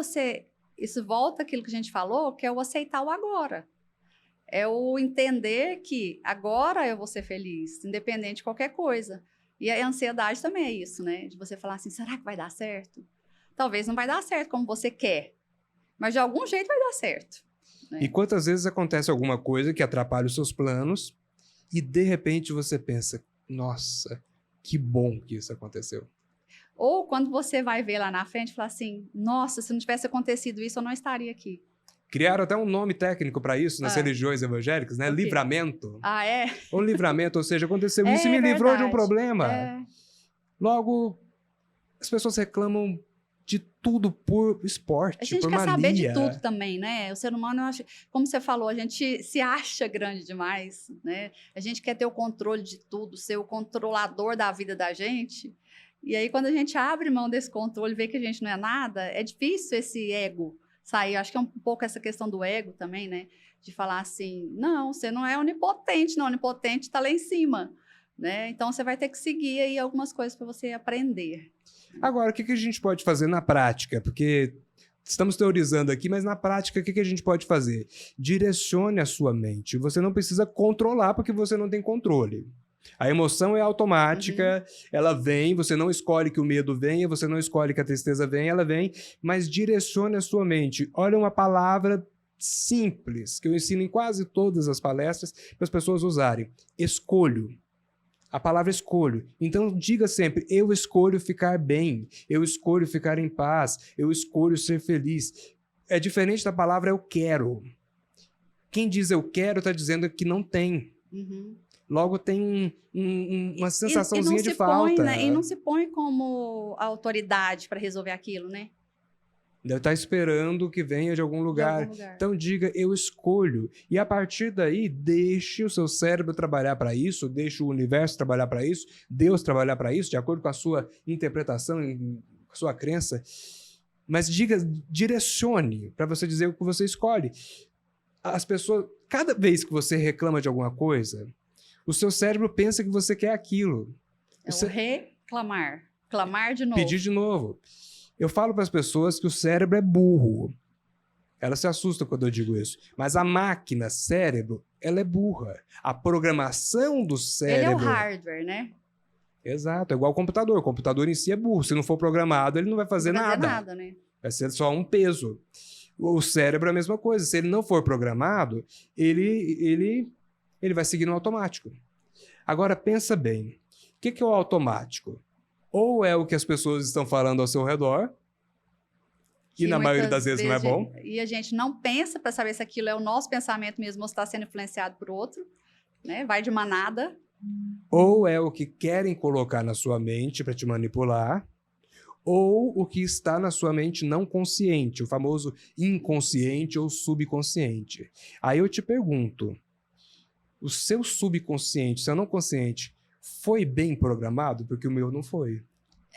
isso volta àquilo que a gente falou, que é o aceitar o agora. É o entender que agora eu vou ser feliz, independente de qualquer coisa. E a ansiedade também é isso, né? De você falar assim, será que vai dar certo? Talvez não vai dar certo como você quer, mas de algum jeito vai dar certo. Né? E quantas vezes acontece alguma coisa que atrapalha os seus planos e de repente você pensa, nossa, que bom que isso aconteceu. Ou quando você vai ver lá na frente e falar assim, nossa, se não tivesse acontecido isso, eu não estaria aqui. Criaram até um nome técnico para isso nas religiões evangélicas, né? Okay. Livramento. Ah, é? Um livramento, ou seja, aconteceu isso e me livrou de um problema. É. Logo, as pessoas reclamam de tudo por esporte, A gente por quer mania. saber de tudo também, né? O ser humano, eu acho, como você falou, a gente se acha grande demais, né? A gente quer ter o controle de tudo, ser o controlador da vida da gente. E aí, quando a gente abre mão desse controle, vê que a gente não é nada, é difícil esse ego sair. Acho que é um pouco essa questão do ego também, né? De falar assim, não, você não é onipotente, não, onipotente está lá em cima, né? Então, você vai ter que seguir aí algumas coisas para você aprender. Agora, o que a gente pode fazer na prática? Porque estamos teorizando aqui, mas na prática, o que a gente pode fazer? Direcione a sua mente. Você não precisa controlar, porque você não tem controle. A emoção é automática, ela vem, você não escolhe que o medo venha, você não escolhe que a tristeza venha, ela vem, mas direcione a sua mente. Olha uma palavra simples, que eu ensino em quase todas as palestras, para as pessoas usarem. Escolho. A palavra escolho. Então, diga sempre, eu escolho ficar bem, eu escolho ficar em paz, eu escolho ser feliz. É diferente da palavra eu quero. Quem diz eu quero está dizendo que não tem. Logo tem uma sensaçãozinha de falta. Né? E não se põe como autoridade para resolver aquilo, né? Deve estar esperando que venha de algum lugar. Então diga, eu escolho. E a partir daí, deixe o seu cérebro trabalhar para isso, deixe o universo trabalhar para isso, Deus trabalhar para isso, de acordo com a sua interpretação, com a sua crença. Mas diga, direcione para você dizer o que você escolhe. As pessoas, cada vez que você reclama de alguma coisa, o seu cérebro pensa que você quer aquilo. É o reclamar. Clamar de novo. Pedir de novo. Eu falo para as pessoas que o cérebro é burro. Elas se assustam quando eu digo isso. Mas a máquina, cérebro, ela é burra. A programação do cérebro... Ele é o hardware, né? Exato. É igual ao computador. O computador em si é burro. Se não for programado, ele não vai fazer nada. Não vai fazer nada, né? Vai ser só um peso. O cérebro é a mesma coisa. Se ele não for programado, ele vai seguir no automático. Agora, pensa bem. O que é o automático? Ou é o que as pessoas estão falando ao seu redor, e na maioria das vezes não é bom. E a gente não pensa para saber se aquilo é o nosso pensamento mesmo ou se está sendo influenciado por outro, né? Vai de manada. Ou é o que querem colocar na sua mente para te manipular, ou o que está na sua mente não consciente, o famoso inconsciente ou subconsciente. Aí eu te pergunto, o seu subconsciente, seu não consciente, foi bem programado? Porque o meu não foi.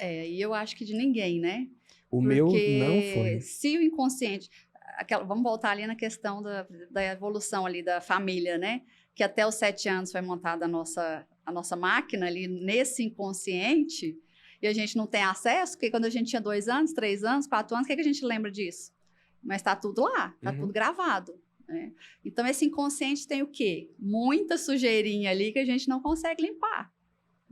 E eu acho que de ninguém, né? O meu não foi. Se o inconsciente... vamos voltar ali na questão da evolução ali da família, né? Que até os 7 anos foi montada a nossa máquina ali nesse inconsciente e a gente não tem acesso, porque quando a gente tinha 2 anos, 3 anos, 4 anos, o que a gente lembra disso? Mas está tudo lá, está tudo gravado. Né? Então, esse inconsciente tem o quê? Muita sujeirinha ali que a gente não consegue limpar.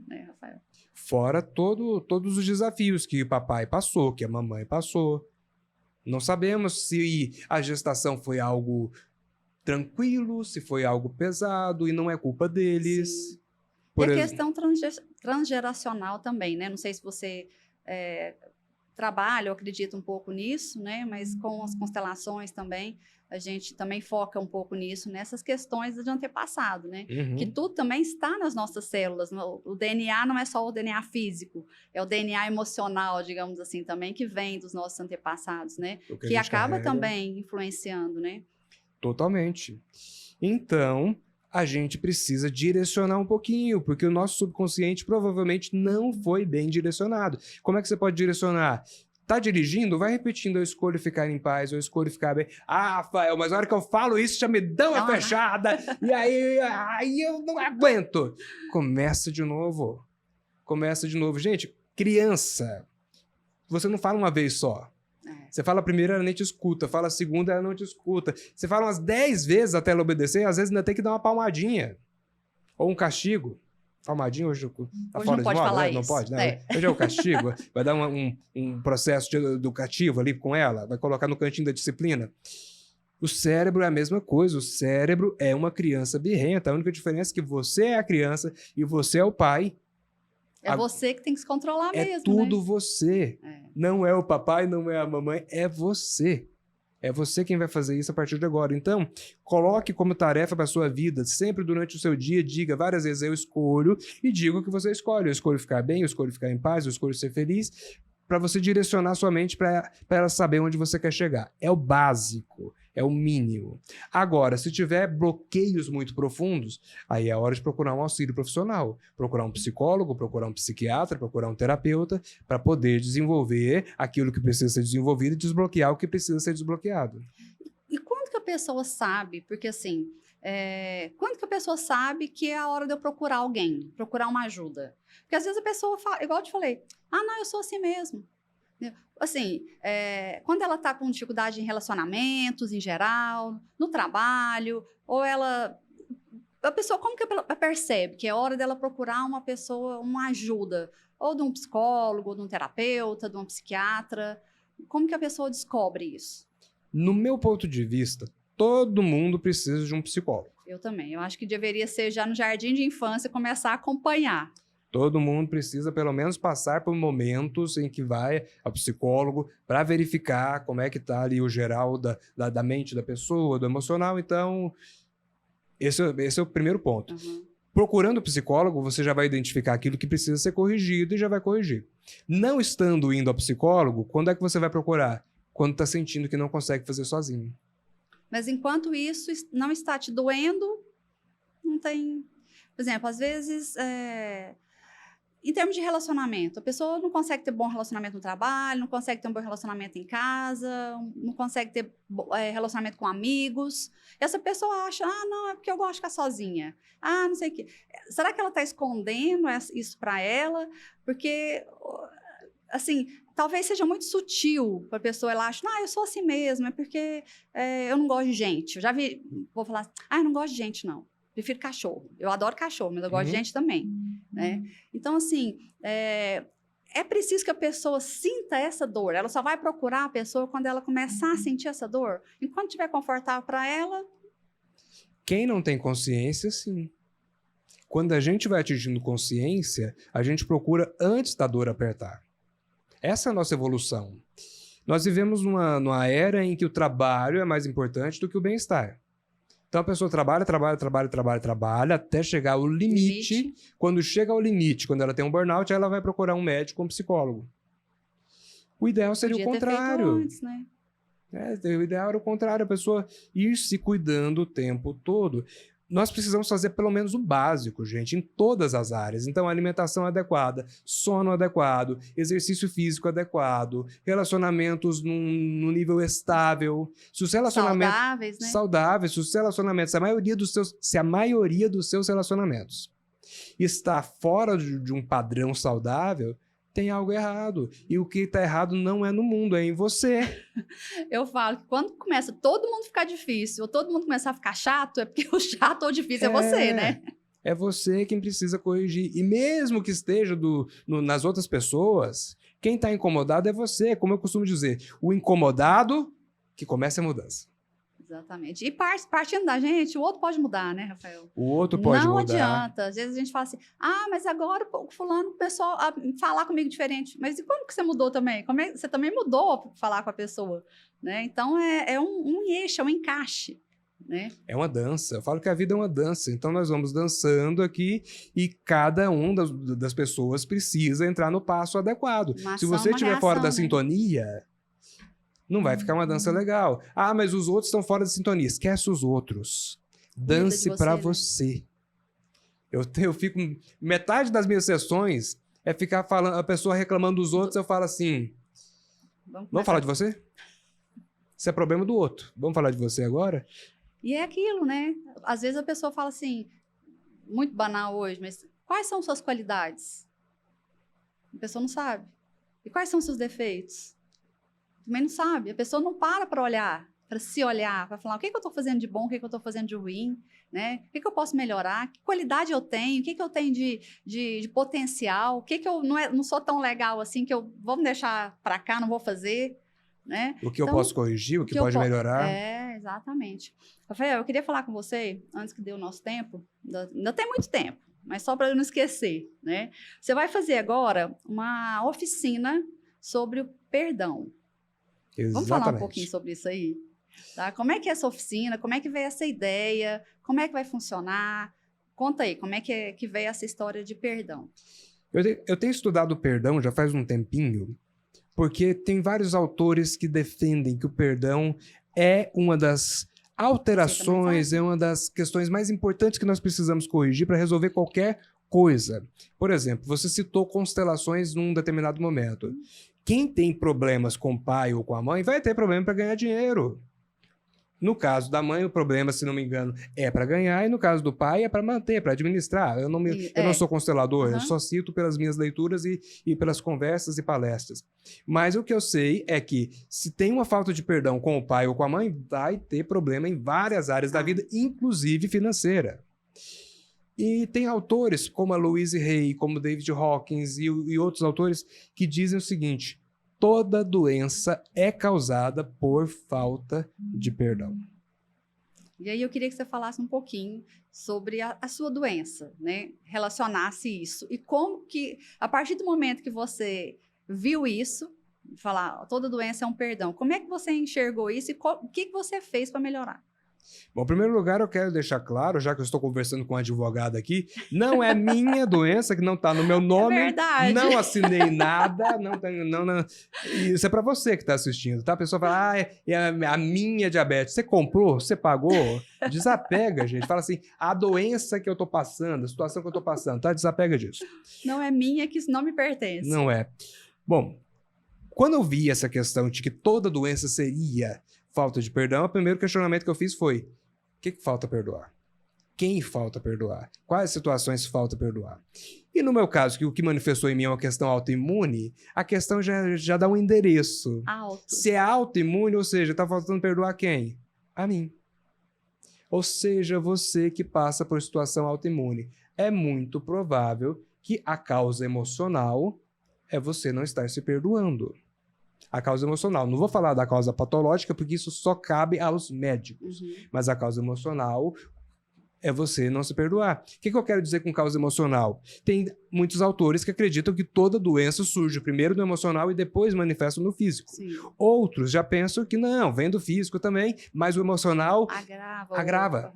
Né, Rafael? Fora todos os desafios que o papai passou, que a mamãe passou. Não sabemos se a gestação foi algo tranquilo, se foi algo pesado, e não é culpa deles. E a questão transgeracional também, né? Não sei se você trabalha ou acredita um pouco nisso, né? Mas com as constelações também, a gente também foca um pouco nisso, nessas questões de antepassado, né? Que tudo também está nas nossas células. O DNA não é só o DNA físico, é o DNA emocional, digamos assim, também, que vem dos nossos antepassados, né? Que acaba também influenciando, né? Totalmente. Então, a gente precisa direcionar um pouquinho, porque o nosso subconsciente provavelmente não foi bem direcionado. Como é que você pode direcionar? Tá dirigindo? Vai repetindo, eu escolho ficar em paz, eu escolho ficar bem. Ah, Rafael, mas na hora que eu falo isso, já me dão uma fechada, e aí eu não aguento. Começa de novo. Começa de novo. Gente, criança, você não fala uma vez só. Você fala a primeira, ela nem te escuta. Fala a segunda, ela não te escuta. Você fala umas 10 vezes até ela obedecer, às vezes ainda tem que dar uma palmadinha. Ou um castigo. Palmadinha hoje tá fora de moda, falar né? isso. Não pode, né? Hoje é o castigo. Vai dar um processo educativo ali com ela. Vai colocar no cantinho da disciplina. O cérebro é a mesma coisa. O cérebro é uma criança birrenta. A única diferença é que você é a criança e você é o pai. É você que tem que se controlar mesmo, É tudo né? você. Não é o papai, não é a mamãe, é você. É você quem vai fazer isso a partir de agora. Então, coloque como tarefa para a sua vida, sempre durante o seu dia, diga várias vezes, eu escolho, e diga o que você escolhe. Eu escolho ficar bem, eu escolho ficar em paz, eu escolho ser feliz. para você direcionar sua mente para ela saber onde você quer chegar. É o básico, é o mínimo. Agora, se tiver bloqueios muito profundos, aí é hora de procurar um auxílio profissional, procurar um psicólogo, procurar um psiquiatra, procurar um terapeuta, para poder desenvolver aquilo que precisa ser desenvolvido e desbloquear o que precisa ser desbloqueado. E quando que a pessoa sabe? Porque assim, quando que a pessoa sabe que é a hora de eu procurar alguém, procurar uma ajuda? Porque às vezes a pessoa fala, igual eu te falei, não, eu sou assim mesmo. Assim, quando ela está com dificuldade em relacionamentos em geral, no trabalho, ou a pessoa, como que ela percebe que é hora dela procurar uma pessoa, uma ajuda? Ou de um psicólogo, de um terapeuta, de um psiquiatra? Como que a pessoa descobre isso? No meu ponto de vista, todo mundo precisa de um psicólogo. Eu também. Eu acho que deveria ser já no jardim de infância começar a acompanhar. Todo mundo precisa, pelo menos, passar por momentos em que vai ao psicólogo para verificar como é que está ali o geral da mente da pessoa, do emocional. Então, esse é o primeiro ponto. Uhum. Procurando o psicólogo, você já vai identificar aquilo que precisa ser corrigido e já vai corrigir. Não estando indo ao psicólogo, quando é que você vai procurar? Quando está sentindo que não consegue fazer sozinho. Mas enquanto isso não está te doendo, não tem... Por exemplo, às vezes... Em termos de relacionamento, a pessoa não consegue ter bom relacionamento no trabalho, não consegue ter um bom relacionamento em casa, não consegue ter relacionamento com amigos. E essa pessoa acha, não, é porque eu gosto de ficar sozinha. Não sei o quê. Será que ela está escondendo isso para ela? Porque, assim, talvez seja muito sutil para a pessoa, ela acha, eu sou assim mesmo, é porque eu não gosto de gente. Eu já vi, vou falar, eu não gosto de gente, não. Prefiro cachorro. Eu adoro cachorro, mas eu gosto de gente também, né? Então, assim, é preciso que a pessoa sinta essa dor. Ela só vai procurar a pessoa quando ela começar a sentir essa dor. Enquanto estiver confortável para ela... Quem não tem consciência, sim. Quando a gente vai atingindo consciência, a gente procura antes da dor apertar. Essa é a nossa evolução. Nós vivemos numa era em que o trabalho é mais importante do que o bem-estar. Então a pessoa trabalha até chegar ao limite. Quando chega ao limite, quando ela tem um burnout, aí ela vai procurar um médico, um psicólogo. O ideal seria o contrário. Antes, né? O ideal era o contrário, a pessoa ir se cuidando o tempo todo. Nós precisamos fazer pelo menos o básico, gente, em todas as áreas. Então, alimentação adequada, sono adequado, exercício físico adequado, relacionamentos num nível estável. Se os relacionamentos saudáveis, né? Saudáveis, se os relacionamentos, se a maioria dos seus relacionamentos está fora de um padrão saudável, tem algo errado. E o que está errado não é no mundo, é em você. Eu falo que quando começa todo mundo ficar difícil, ou todo mundo começar a ficar chato, é porque o chato ou difícil é você, né? É você quem precisa corrigir. E mesmo que esteja nas outras pessoas, quem está incomodado é você. Como eu costumo dizer, o incomodado que começa a mudança. Exatamente. E partindo da gente, o outro pode mudar, né, Rafael? O outro pode não mudar. Não adianta. Às vezes a gente fala assim, mas agora o fulano começou a falar comigo diferente. Mas e como que você mudou também? Você também mudou a falar com a pessoa, né? Então, é um eixo, é um encaixe, né? É uma dança. Eu falo que a vida é uma dança. Então, nós vamos dançando aqui e cada um das pessoas precisa entrar no passo adequado. Se você estiver fora da sintonia... Não vai ficar uma dança legal. Mas os outros estão fora da sintonia. Esquece os outros. Dance para você. Eu fico... Metade das minhas sessões é ficar falando, a pessoa reclamando dos outros, eu falo assim... Vamos falar de você? Isso é problema do outro. Vamos falar de você agora? E é aquilo, né? Às vezes a pessoa fala assim, muito banal hoje, mas quais são suas qualidades? A pessoa não sabe. E quais são seus defeitos? Também não sabe. A pessoa não para olhar, para se olhar, para falar o que eu estou fazendo de bom, o que eu estou fazendo de ruim, né? O que eu posso melhorar, que qualidade eu tenho, o que eu tenho de potencial, o que eu não sou tão legal assim, que eu vou me deixar para cá, não vou fazer, né? O que eu posso corrigir, o que pode melhorar. Exatamente. Rafael, eu queria falar com você, antes que dê o nosso tempo, ainda tem muito tempo, mas só para eu não esquecer, né? Você vai fazer agora uma oficina sobre o perdão. Exatamente. Vamos falar um pouquinho sobre isso aí? Tá? Como é que é essa oficina? Como é que veio essa ideia? Como é que vai funcionar? Conta aí, como é que veio essa história de perdão? Eu tenho estudado o perdão já faz um tempinho, Porque tem vários autores que defendem que o perdão é uma das alterações, é uma das questões mais importantes que nós precisamos corrigir para resolver qualquer coisa. Por exemplo, você citou constelações num determinado momento. Quem tem problemas com o pai ou com a mãe vai ter problema para ganhar dinheiro. No caso da mãe, o problema, se não me engano, é para ganhar, e no caso do pai é para manter, para administrar. Eu não sou constelador, eu só cito pelas minhas leituras e pelas conversas e palestras. Mas o que eu sei é que se tem uma falta de perdão com o pai ou com a mãe, vai ter problema em várias áreas da vida, inclusive financeira. E tem autores como a Louise Hay, como David Hawkins e outros autores que dizem o seguinte: toda doença é causada por falta de perdão. E aí eu queria que você falasse um pouquinho sobre a sua doença, né? Relacionasse isso. E como que, a partir do momento que você viu isso, falar toda doença é um perdão, como é que você enxergou isso e o que você fez para melhorar? Bom, em primeiro lugar, eu quero deixar claro, já que eu estou conversando com um advogado aqui, não é minha doença, que não está no meu nome. É verdade. Não assinei nada, não. Isso é para você que está assistindo, tá? A pessoa fala, é a minha diabetes. Você comprou? Você pagou? Desapega, gente. Fala assim, a doença que eu estou passando, a situação que eu estou passando, tá? Desapega disso. Não é minha, que isso não me pertence. Não é. Bom, quando eu vi essa questão de que toda doença seria falta de perdão, o primeiro questionamento que eu fiz foi: o que falta perdoar? Quem falta perdoar? Quais situações falta perdoar? E no meu caso, que o que manifestou em mim é uma questão autoimune, a questão já dá um endereço. Se é autoimune, ou seja, está faltando perdoar quem? A mim. Ou seja, você que passa por situação autoimune. É muito provável que a causa emocional é você não estar se perdoando. A causa emocional. Não vou falar da causa patológica, porque isso só cabe aos médicos. Mas a causa emocional é você não se perdoar. O que eu quero dizer com causa emocional? Tem muitos autores que acreditam que toda doença surge primeiro no emocional e depois manifesta no físico. Sim. Outros já pensam que não, vem do físico também, mas o emocional agrava.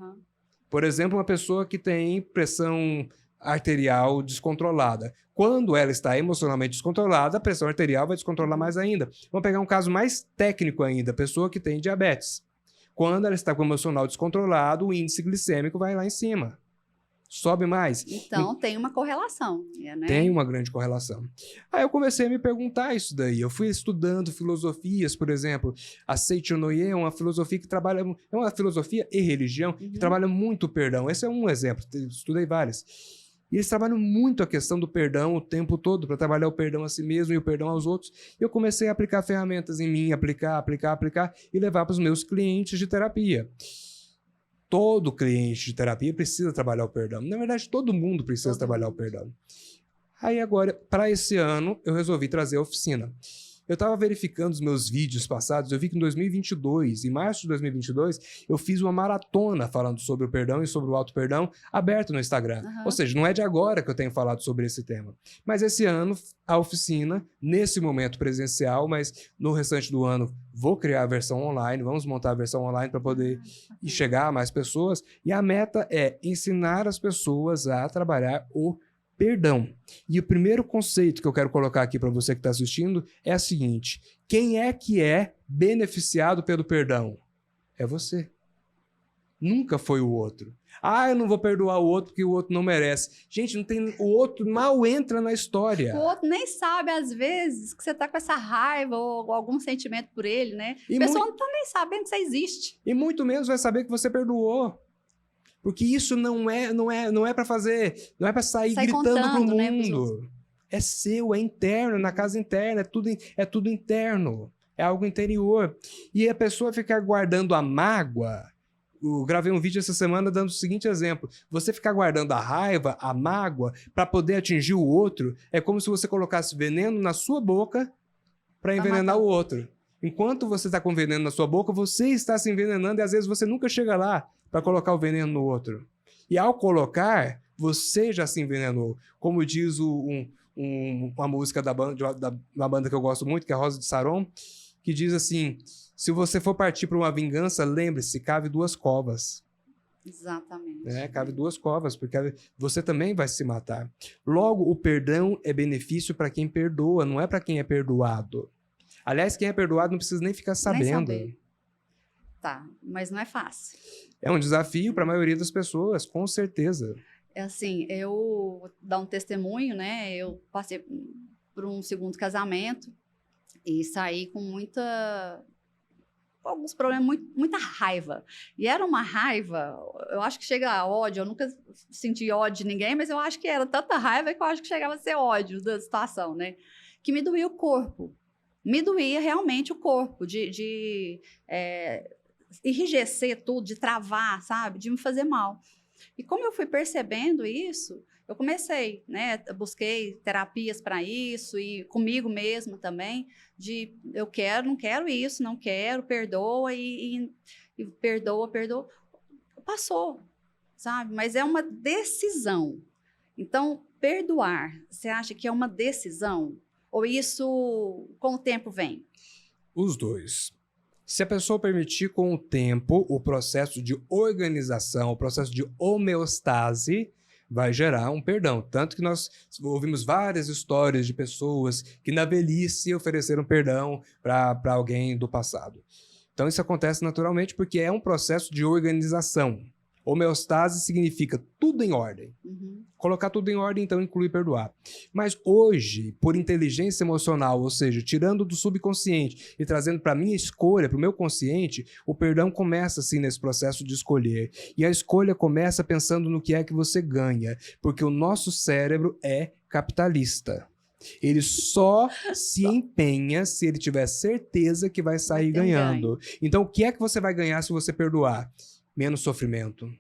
Por exemplo, uma pessoa que tem pressão arterial descontrolada. Quando ela está emocionalmente descontrolada, a pressão arterial vai descontrolar mais ainda. Vamos pegar um caso mais técnico ainda, a pessoa que tem diabetes. Quando ela está com o emocional descontrolado, o índice glicêmico vai lá em cima. Sobe mais. Então, tem uma correlação, né? Tem uma grande correlação. Aí eu comecei a me perguntar isso daí. Eu fui estudando filosofias, por exemplo. A Seichonoye é uma filosofia que trabalha... É uma filosofia e religião que trabalha muito o perdão. Esse é um exemplo. Estudei várias. E eles trabalham muito a questão do perdão o tempo todo, para trabalhar o perdão a si mesmo e o perdão aos outros. E eu comecei a aplicar ferramentas em mim, aplicar e levar para os meus clientes de terapia. Todo cliente de terapia precisa trabalhar o perdão. Na verdade, todo mundo precisa trabalhar o perdão. Aí agora, para esse ano, eu resolvi trazer a oficina. Eu estava verificando os meus vídeos passados, eu vi que em 2022, em março de 2022, eu fiz uma maratona falando sobre o perdão e sobre o auto-perdão aberto no Instagram. Ou seja, não é de agora que eu tenho falado sobre esse tema. Mas esse ano, a oficina, nesse momento presencial, mas no restante do ano, vou criar a versão online, vamos montar a versão online para poder chegar a mais pessoas. E a meta é ensinar as pessoas a trabalhar o perdão. E o primeiro conceito que eu quero colocar aqui para você que está assistindo é o seguinte: quem é que é beneficiado pelo perdão? É você. Nunca foi o outro. Eu não vou perdoar o outro porque o outro não merece. Gente, não tem, o outro mal entra na história. O outro nem sabe, às vezes, que você está com essa raiva ou algum sentimento por ele, né? A pessoa não está nem sabendo que você existe. E muito menos vai saber que você perdoou. Porque isso não é para fazer, não é para sair gritando pro mundo. Né, é seu, é interno, na casa interna, é tudo interno, é algo interior. E a pessoa ficar guardando a mágoa. Eu gravei um vídeo essa semana dando o seguinte exemplo: você ficar guardando a raiva, a mágoa, para poder atingir o outro, é como se você colocasse veneno na sua boca para envenenar o outro. Enquanto você está com veneno na sua boca, você está se envenenando e às vezes você nunca chega lá para colocar o veneno no outro. E ao colocar, você já se envenenou. Como diz uma música da banda que eu gosto muito, que é a Rosa de Saron, que diz assim: se você for partir para uma vingança, lembre-se, cave 2 covas. Exatamente. Cave 2 covas, porque você também vai se matar. Logo, o perdão é benefício para quem perdoa, não é para quem é perdoado. Aliás, quem é perdoado não precisa nem ficar Nem sabendo. saber. Tá, mas não é fácil. É um desafio para a maioria das pessoas, com certeza. É assim, eu vou dar um testemunho, né? Eu passei por um segundo casamento e saí com alguns problemas, muita raiva. E era uma raiva, eu acho que chega a ódio, eu nunca senti ódio de ninguém, mas eu acho que era tanta raiva que eu acho que chegava a ser ódio da situação, né? Que me doía o corpo. Me doía realmente o corpo, de enrijecer tudo, de travar, sabe? De me fazer mal. E como eu fui percebendo isso, eu comecei, né? Busquei terapias para isso e comigo mesma também, de eu quero, não quero isso, não quero, perdoa e perdoa. Passou, sabe? Mas é uma decisão. Então, perdoar, você acha que é uma decisão? Ou isso com o tempo vem? Os dois. Se a pessoa permitir com o tempo, o processo de organização, o processo de homeostase, vai gerar um perdão. Tanto que nós ouvimos várias histórias de pessoas que na velhice ofereceram perdão para alguém do passado. Então isso acontece naturalmente porque é um processo de organização. Homeostase significa tudo em ordem. Uhum. Colocar tudo em ordem, então, inclui perdoar. Mas hoje, por inteligência emocional, ou seja, tirando do subconsciente e trazendo para a minha escolha, para o meu consciente, o perdão começa, assim, nesse processo de escolher. E a escolha começa pensando no que é que você ganha, porque o nosso cérebro é capitalista. Ele só se empenha se ele tiver certeza que vai sair ganhando. Então, o que é que você vai ganhar se você perdoar? Menos sofrimento.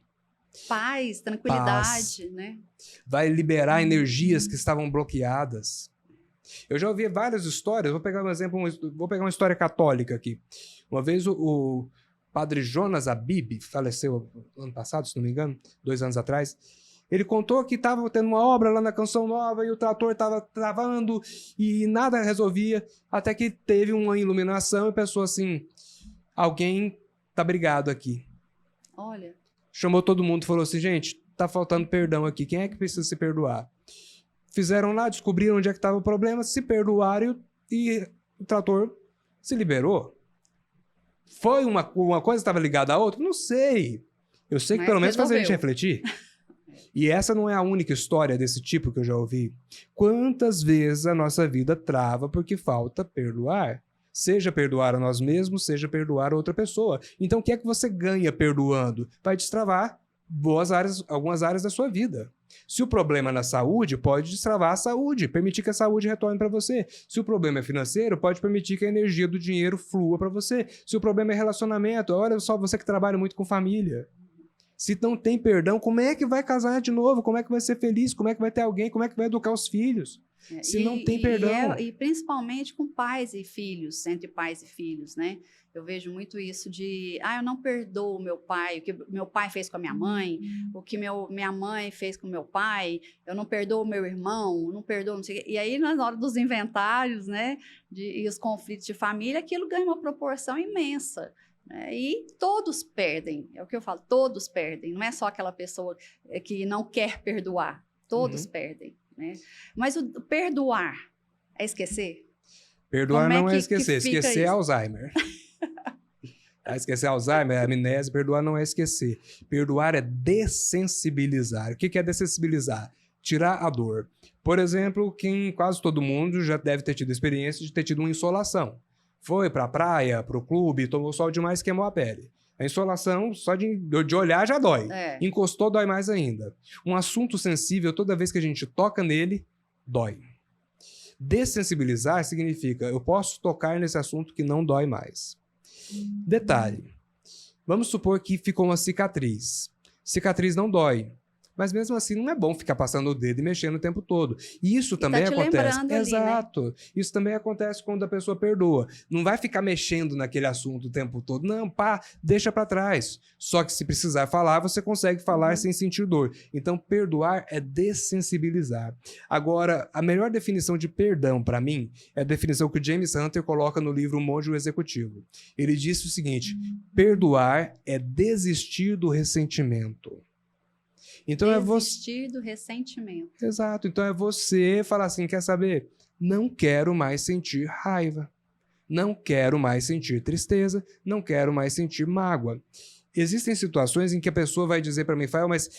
Paz, tranquilidade, né? Vai liberar energias que estavam bloqueadas. Eu já ouvi várias histórias, vou pegar um exemplo, vou pegar uma história católica aqui. Uma vez o padre Jonas Abib, faleceu ano passado, se não me engano, 2 anos atrás, ele contou que estava tendo uma obra lá na Canção Nova e o trator estava travando e nada resolvia, até que teve uma iluminação e pensou assim, alguém tá brigado aqui. Olha. Chamou todo mundo e falou assim, gente, tá faltando perdão aqui, quem é que precisa se perdoar? Fizeram lá, descobriram onde é que estava o problema, se perdoaram e o trator se liberou. Foi uma coisa que estava ligada à outra? Não sei. Eu sei que Mas pelo menos faz a gente resolveu. refletir. E essa não é a única história desse tipo que eu já ouvi. Quantas vezes a nossa vida trava porque falta perdoar? Seja perdoar a nós mesmos, seja perdoar a outra pessoa. Então, o que é que você ganha perdoando? Vai destravar algumas áreas da sua vida. Se o problema é na saúde, pode destravar a saúde, permitir que a saúde retorne para você. Se o problema é financeiro, pode permitir que a energia do dinheiro flua para você. Se o problema é relacionamento, olha só, você que trabalha muito com família. Se não tem perdão, como é que vai casar de novo? Como é que vai ser feliz? Como é que vai ter alguém? Como é que vai educar os filhos? Se não tem perdão. E principalmente com pais e filhos, entre pais e filhos, né? Eu vejo muito isso de, eu não perdoo meu pai, o que meu pai fez com a minha mãe, o que minha mãe fez com meu pai, eu não perdoo meu irmão, não perdoo, não sei o quê. E aí, na hora dos inventários, né, e os conflitos de família, aquilo ganha uma proporção imensa. E todos perdem, é o que eu falo, todos perdem, não é só aquela pessoa que não quer perdoar, todos perdem, né? Mas o perdoar é esquecer? Perdoar não é esquecer, esquecer é isso? Alzheimer. Esquecer Alzheimer, amnésia, perdoar não é esquecer. Perdoar é dessensibilizar. O que é dessensibilizar? Tirar a dor. Por exemplo, quase todo mundo já deve ter tido a experiência de ter tido uma insolação. Foi pra praia, pro clube, tomou sol demais e queimou a pele. A insolação, só de olhar já dói. Encostou, dói mais ainda. Um assunto sensível, toda vez que a gente toca nele, dói. Dessensibilizar significa, eu posso tocar nesse assunto que não dói mais. Detalhe, vamos supor que ficou uma cicatriz. Cicatriz não dói. Mas mesmo assim não é bom ficar passando o dedo e mexendo o tempo todo. E isso também acontece. Exato. Ali, né? Isso também acontece quando a pessoa perdoa. Não vai ficar mexendo naquele assunto o tempo todo. Não, deixa para trás. Só que se precisar falar, você consegue falar sem sentir dor. Então, perdoar é dessensibilizar. Agora, a melhor definição de perdão para mim é a definição que o James Hunter coloca no livro O Monge e o Executivo. Ele disse o seguinte: perdoar é desistir do ressentimento. Então desistir do ressentimento. Exato. Então é você falar assim, quer saber? Não quero mais sentir raiva. Não quero mais sentir tristeza, não quero mais sentir mágoa. Existem situações em que a pessoa vai dizer para mim, Fael, mas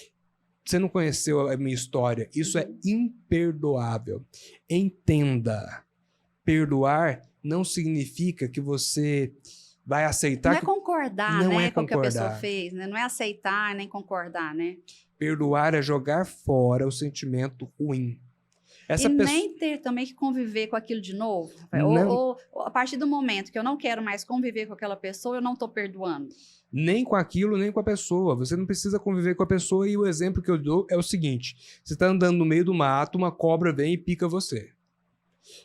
você não conheceu a minha história. Isso é imperdoável. Entenda, perdoar não significa que você vai aceitar... Não é concordar, não né, é com o que a pessoa concordar. fez, né? Não é aceitar nem concordar, né? Perdoar é jogar fora o sentimento ruim. E nem ter também que conviver com aquilo de novo. Ou a partir do momento que eu não quero mais conviver com aquela pessoa, eu não estou perdoando. Nem com aquilo, nem com a pessoa. Você não precisa conviver com a pessoa. E o exemplo que eu dou é o seguinte. Você está andando no meio do mato, uma cobra vem e pica você.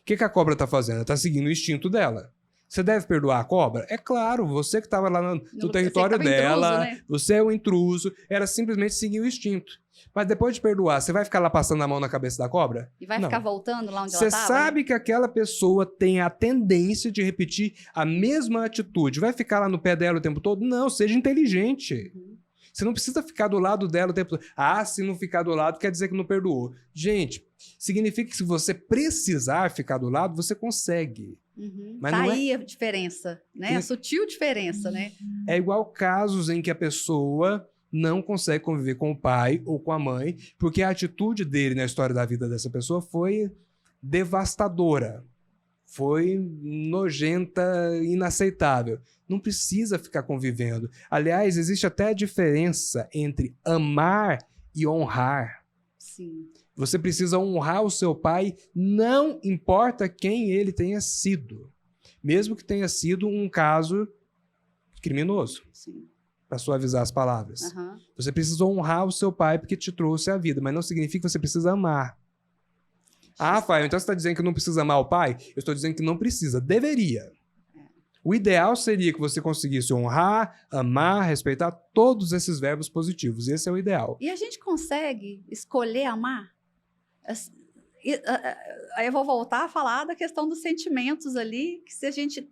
O que a cobra está fazendo? Ela está seguindo o instinto dela. Você deve perdoar a cobra? É claro, você que estava lá no território dela, intruso, né? Você é o intruso, era simplesmente seguir o instinto. Mas depois de perdoar, você vai ficar lá passando a mão na cabeça da cobra? E vai ficar voltando lá onde ela estava? Você sabe que aquela pessoa tem a tendência de repetir a mesma atitude. Vai ficar lá no pé dela o tempo todo? Não, seja inteligente. Você não precisa ficar do lado dela o tempo todo. Ah, se não ficar do lado, quer dizer que não perdoou. Gente, significa que se você precisar ficar do lado, você consegue. Mas tá aí a diferença, né? A sutil diferença, né? É igual casos em que a pessoa não consegue conviver com o pai ou com a mãe, porque a atitude dele na história da vida dessa pessoa foi devastadora, foi nojenta, inaceitável. Não precisa ficar convivendo. Aliás, existe até a diferença entre amar e honrar. Sim. Você precisa honrar o seu pai, não importa quem ele tenha sido. Mesmo que tenha sido um caso criminoso. Sim. Para suavizar as palavras. Você precisa honrar o seu pai porque te trouxe a vida, mas não significa que você precisa amar. Ah, Fael, então você está dizendo que não precisa amar o pai? Eu estou dizendo que não precisa, deveria. O ideal seria que você conseguisse honrar, amar, respeitar todos esses verbos positivos. Esse é o ideal. E a gente consegue escolher amar? Aí eu vou voltar a falar da questão dos sentimentos ali, que se a gente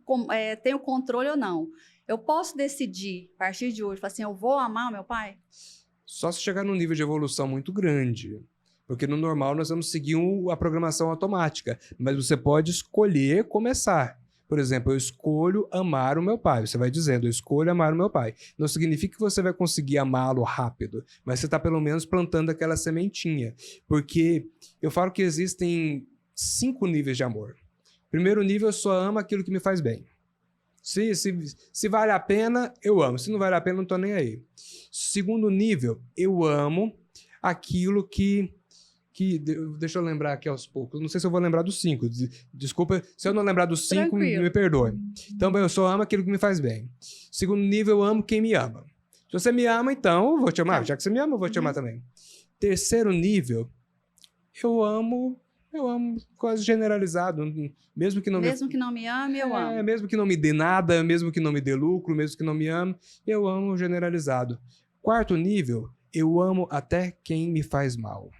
tem o controle ou não. Eu posso decidir, a partir de hoje, falar assim, eu vou amar o meu pai? Só se chegar num nível de evolução muito grande. Porque no normal nós vamos seguir a programação automática. Mas você pode escolher começar. Por exemplo, eu escolho amar o meu pai. Você vai dizendo, eu escolho amar o meu pai. Não significa que você vai conseguir amá-lo rápido, mas você está pelo menos plantando aquela sementinha. Porque eu falo que existem 5 níveis de amor. Primeiro nível, eu só amo aquilo que me faz bem. Se vale a pena, eu amo. Se não vale a pena, não estou nem aí. Segundo nível, eu amo aquilo que deixa eu lembrar aqui aos poucos. Não sei se eu vou lembrar dos 5. Desculpa, se eu não lembrar dos 5, me perdoe. Então, eu só amo aquilo que me faz bem. Segundo nível, eu amo quem me ama. Se você me ama, então eu vou te amar. Já que você me ama, eu vou te amar também. Terceiro nível, eu amo quase generalizado. Mesmo que não me ame, eu amo. Mesmo que não me dê nada, mesmo que não me dê lucro, mesmo que não me ame, eu amo generalizado. Quarto nível, eu amo até quem me faz mal.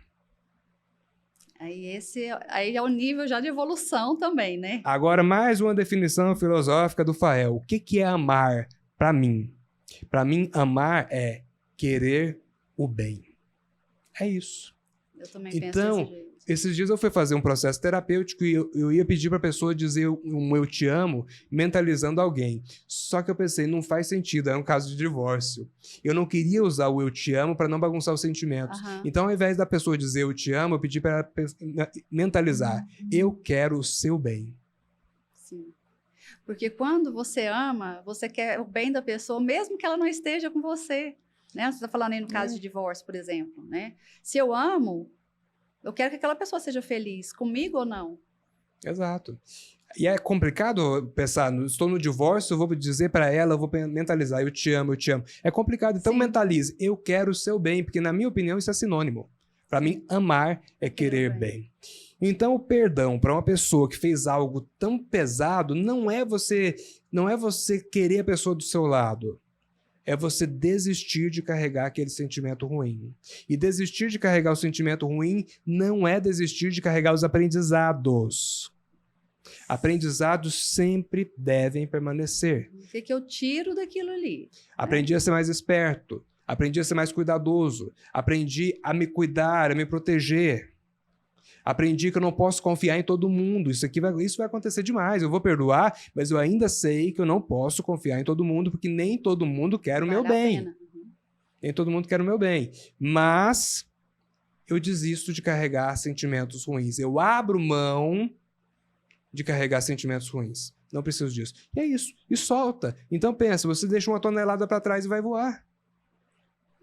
Aí é o nível já de evolução também, né? Agora, mais uma definição filosófica do Fael. O que é amar para mim? Para mim, amar é querer o bem. É isso. Eu também penso desse jeito. Esses dias eu fui fazer um processo terapêutico e eu ia pedir para a pessoa dizer um eu te amo, mentalizando alguém. Só que eu pensei, não faz sentido, é um caso de divórcio. Eu não queria usar o eu te amo para não bagunçar os sentimentos. Então, ao invés da pessoa dizer eu te amo, eu pedi para ela mentalizar, eu quero o seu bem. Sim. Porque quando você ama, você quer o bem da pessoa, mesmo que ela não esteja com você. Né? Você está falando aí no caso de divórcio, por exemplo. Né? Se eu amo, eu quero que aquela pessoa seja feliz, comigo ou não. Exato. E é complicado pensar, estou no divórcio, eu vou dizer para ela, eu vou mentalizar, eu te amo, eu te amo. É complicado, então mentalize, eu quero o seu bem, porque na minha opinião isso é sinônimo. Para mim, amar é querer bem. Então, o perdão para uma pessoa que fez algo tão pesado não é você querer a pessoa do seu lado. É você desistir de carregar aquele sentimento ruim. E desistir de carregar o sentimento ruim não é desistir de carregar os aprendizados. Aprendizados sempre devem permanecer. O que eu tiro daquilo ali? Aprendi a ser mais esperto. Aprendi a ser mais cuidadoso. Aprendi a me cuidar, a me proteger. Aprendi que eu não posso confiar em todo mundo. Isso vai acontecer demais. Eu vou perdoar, mas eu ainda sei que eu não posso confiar em todo mundo, porque nem todo mundo quer o meu bem. Nem todo mundo quer o meu bem. Mas eu desisto de carregar sentimentos ruins. Eu abro mão de carregar sentimentos ruins. Não preciso disso. E é isso. E solta. Então pensa, você deixa 1 tonelada para trás e vai voar.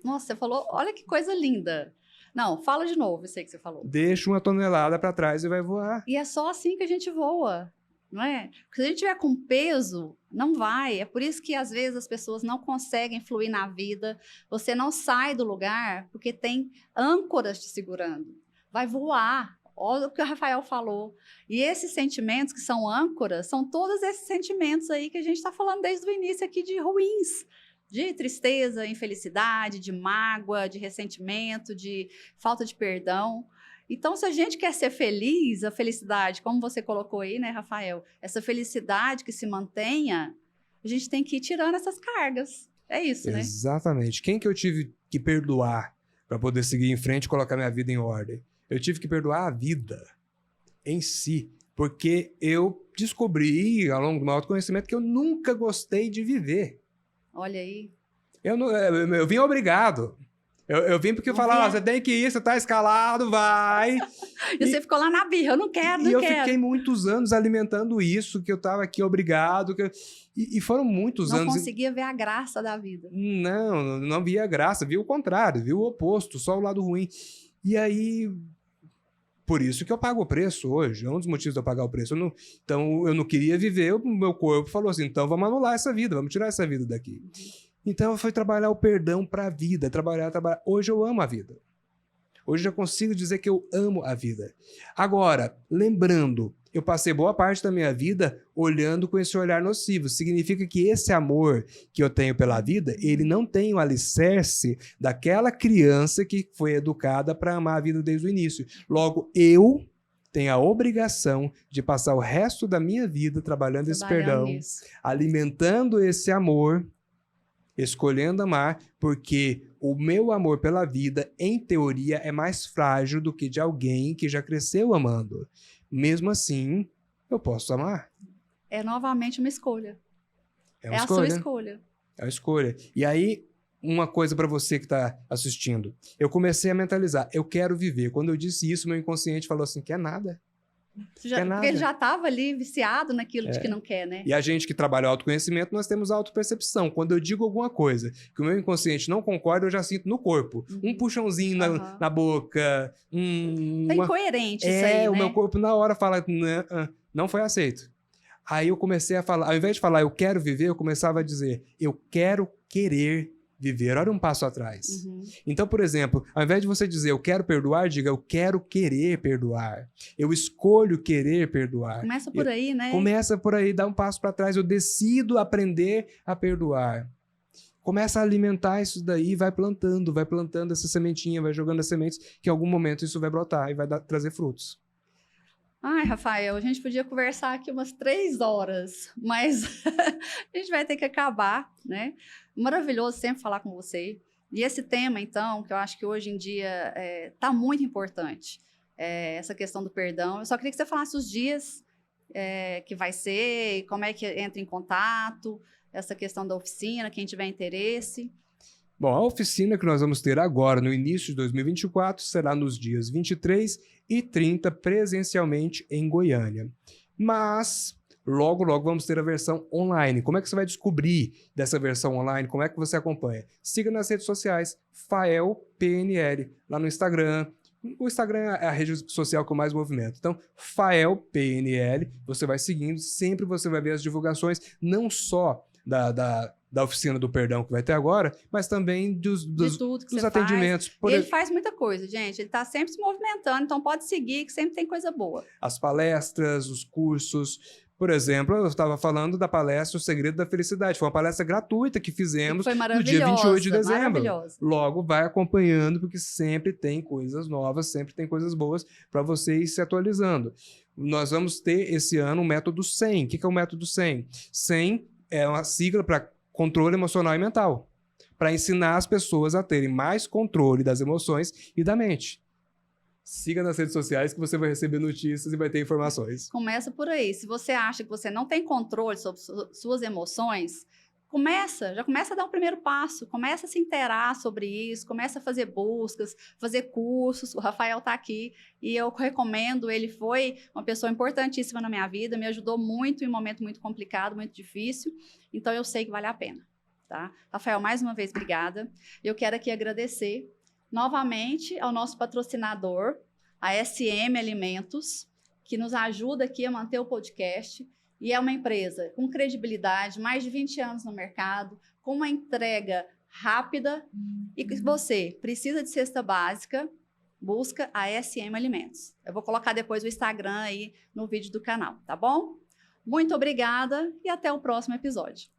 Nossa, você falou, olha que coisa linda. Não, fala de novo isso aí que você falou. Deixa 1 tonelada para trás e vai voar. E é só assim que a gente voa, não é? Porque se a gente tiver com peso, não vai. É por isso que às vezes as pessoas não conseguem fluir na vida. Você não sai do lugar porque tem âncoras te segurando. Vai voar. Olha o que o Rafael falou. E esses sentimentos que são âncoras, são todos esses sentimentos aí que a gente está falando desde o início aqui de ruins. De tristeza, infelicidade, de mágoa, de ressentimento, de falta de perdão. Então, se a gente quer ser feliz, a felicidade, como você colocou aí, né, Rafael? Essa felicidade que se mantenha, a gente tem que ir tirando essas cargas. É isso, né? Exatamente. Quem que eu tive que perdoar para poder seguir em frente e colocar minha vida em ordem? Eu tive que perdoar a vida em si, porque eu descobri, ao longo do meu autoconhecimento, que eu nunca gostei de viver. Olha aí. Eu vim obrigado. Eu vim porque eu falava, você tem que ir, você tá escalado, vai. E você ficou lá na birra, eu não quero, não quero. E eu fiquei muitos anos alimentando isso, que eu tava aqui obrigado. E foram muitos anos. Não conseguia ver a graça da vida. Não via a graça, via o contrário, via o oposto, só o lado ruim. E aí, por isso que eu pago o preço hoje, é um dos motivos de eu pagar o preço. Então, eu não queria viver, o meu corpo falou assim, então vamos anular essa vida, vamos tirar essa vida daqui. Então, eu fui trabalhar o perdão para a vida, trabalhar. Hoje eu amo a vida. Hoje eu já consigo dizer que eu amo a vida. Agora, lembrando, eu passei boa parte da minha vida olhando com esse olhar nocivo. Significa que esse amor que eu tenho pela vida, ele não tem o alicerce daquela criança que foi educada para amar a vida desde o início. Logo, eu tenho a obrigação de passar o resto da minha vida trabalhando esse perdão, alimentando esse amor, escolhendo amar, porque o meu amor pela vida, em teoria, é mais frágil do que de alguém que já cresceu amando. Mesmo assim, eu posso amar. É novamente uma escolha. É a sua escolha. É a escolha. E aí, uma coisa para você que está assistindo. Eu comecei a mentalizar, eu quero viver. Quando eu disse isso, meu inconsciente falou assim, quer nada. Porque ele já estava ali viciado naquilo de que não quer, né? E a gente que trabalha o autoconhecimento, nós temos a autopercepção. Quando eu digo alguma coisa que o meu inconsciente não concorda, eu já sinto no corpo. Um puxãozinho na boca. Tá incoerente isso aí, né? O meu corpo na hora fala, não foi aceito. Aí eu comecei a falar, ao invés de falar eu quero viver, eu começava a dizer eu quero querer viver. Olha um passo atrás. Então, por exemplo, ao invés de você dizer eu quero perdoar, diga eu quero querer perdoar. Eu escolho querer perdoar. Começa por aí, né? Começa por aí, dá um passo para trás. Eu decido aprender a perdoar. Começa a alimentar isso daí, vai plantando essa sementinha, vai jogando as sementes, que em algum momento isso vai brotar e vai trazer frutos. Ai, Rafael, a gente podia conversar aqui umas 3 horas, mas a gente vai ter que acabar, né? Maravilhoso sempre falar com você. E esse tema, então, que eu acho que hoje em dia está muito importante, essa questão do perdão. Eu só queria que você falasse os dias que vai ser, como é que entra em contato, essa questão da oficina, quem tiver interesse. Bom, a oficina que nós vamos ter agora, no início de 2024, será nos dias 23 e 30, presencialmente em Goiânia. Mas, logo vamos ter a versão online. Como é que você vai descobrir dessa versão online? Como é que você acompanha? Siga nas redes sociais, FaelPNL, lá no Instagram. O Instagram é a rede social que eu mais movimento. Então, FaelPNL, você vai seguindo, sempre você vai ver as divulgações, não só da oficina do perdão que vai ter agora, mas também dos atendimentos. Ele faz muita coisa, gente. Ele está sempre se movimentando, então pode seguir, que sempre tem coisa boa. As palestras, os cursos. Por exemplo, eu estava falando da palestra O Segredo da Felicidade. Foi uma palestra gratuita que fizemos no dia 28 de dezembro. Logo, vai acompanhando, porque sempre tem coisas novas, sempre tem coisas boas para você ir se atualizando. Nós vamos ter esse ano o método 100. O que é o método 100? 100 é uma sigla para controle emocional e mental, para ensinar as pessoas a terem mais controle das emoções e da mente. Siga nas redes sociais que você vai receber notícias e vai ter informações. Começa por aí. Se você acha que você não tem controle sobre suas emoções, já começa a dar o primeiro passo, começa a se inteirar sobre isso, começa a fazer buscas, fazer cursos. O Rafael está aqui e eu recomendo, ele foi uma pessoa importantíssima na minha vida, me ajudou muito em um momento muito complicado, muito difícil, então eu sei que vale a pena. Tá? Rafael, mais uma vez, obrigada. Eu quero aqui agradecer novamente ao nosso patrocinador, a SM Alimentos, que nos ajuda aqui a manter o podcast. E é uma empresa com credibilidade, mais de 20 anos no mercado, com uma entrega rápida. E se você precisa de cesta básica, busca a SM Alimentos. Eu vou colocar depois o Instagram aí no vídeo do canal, tá bom? Muito obrigada e até o próximo episódio.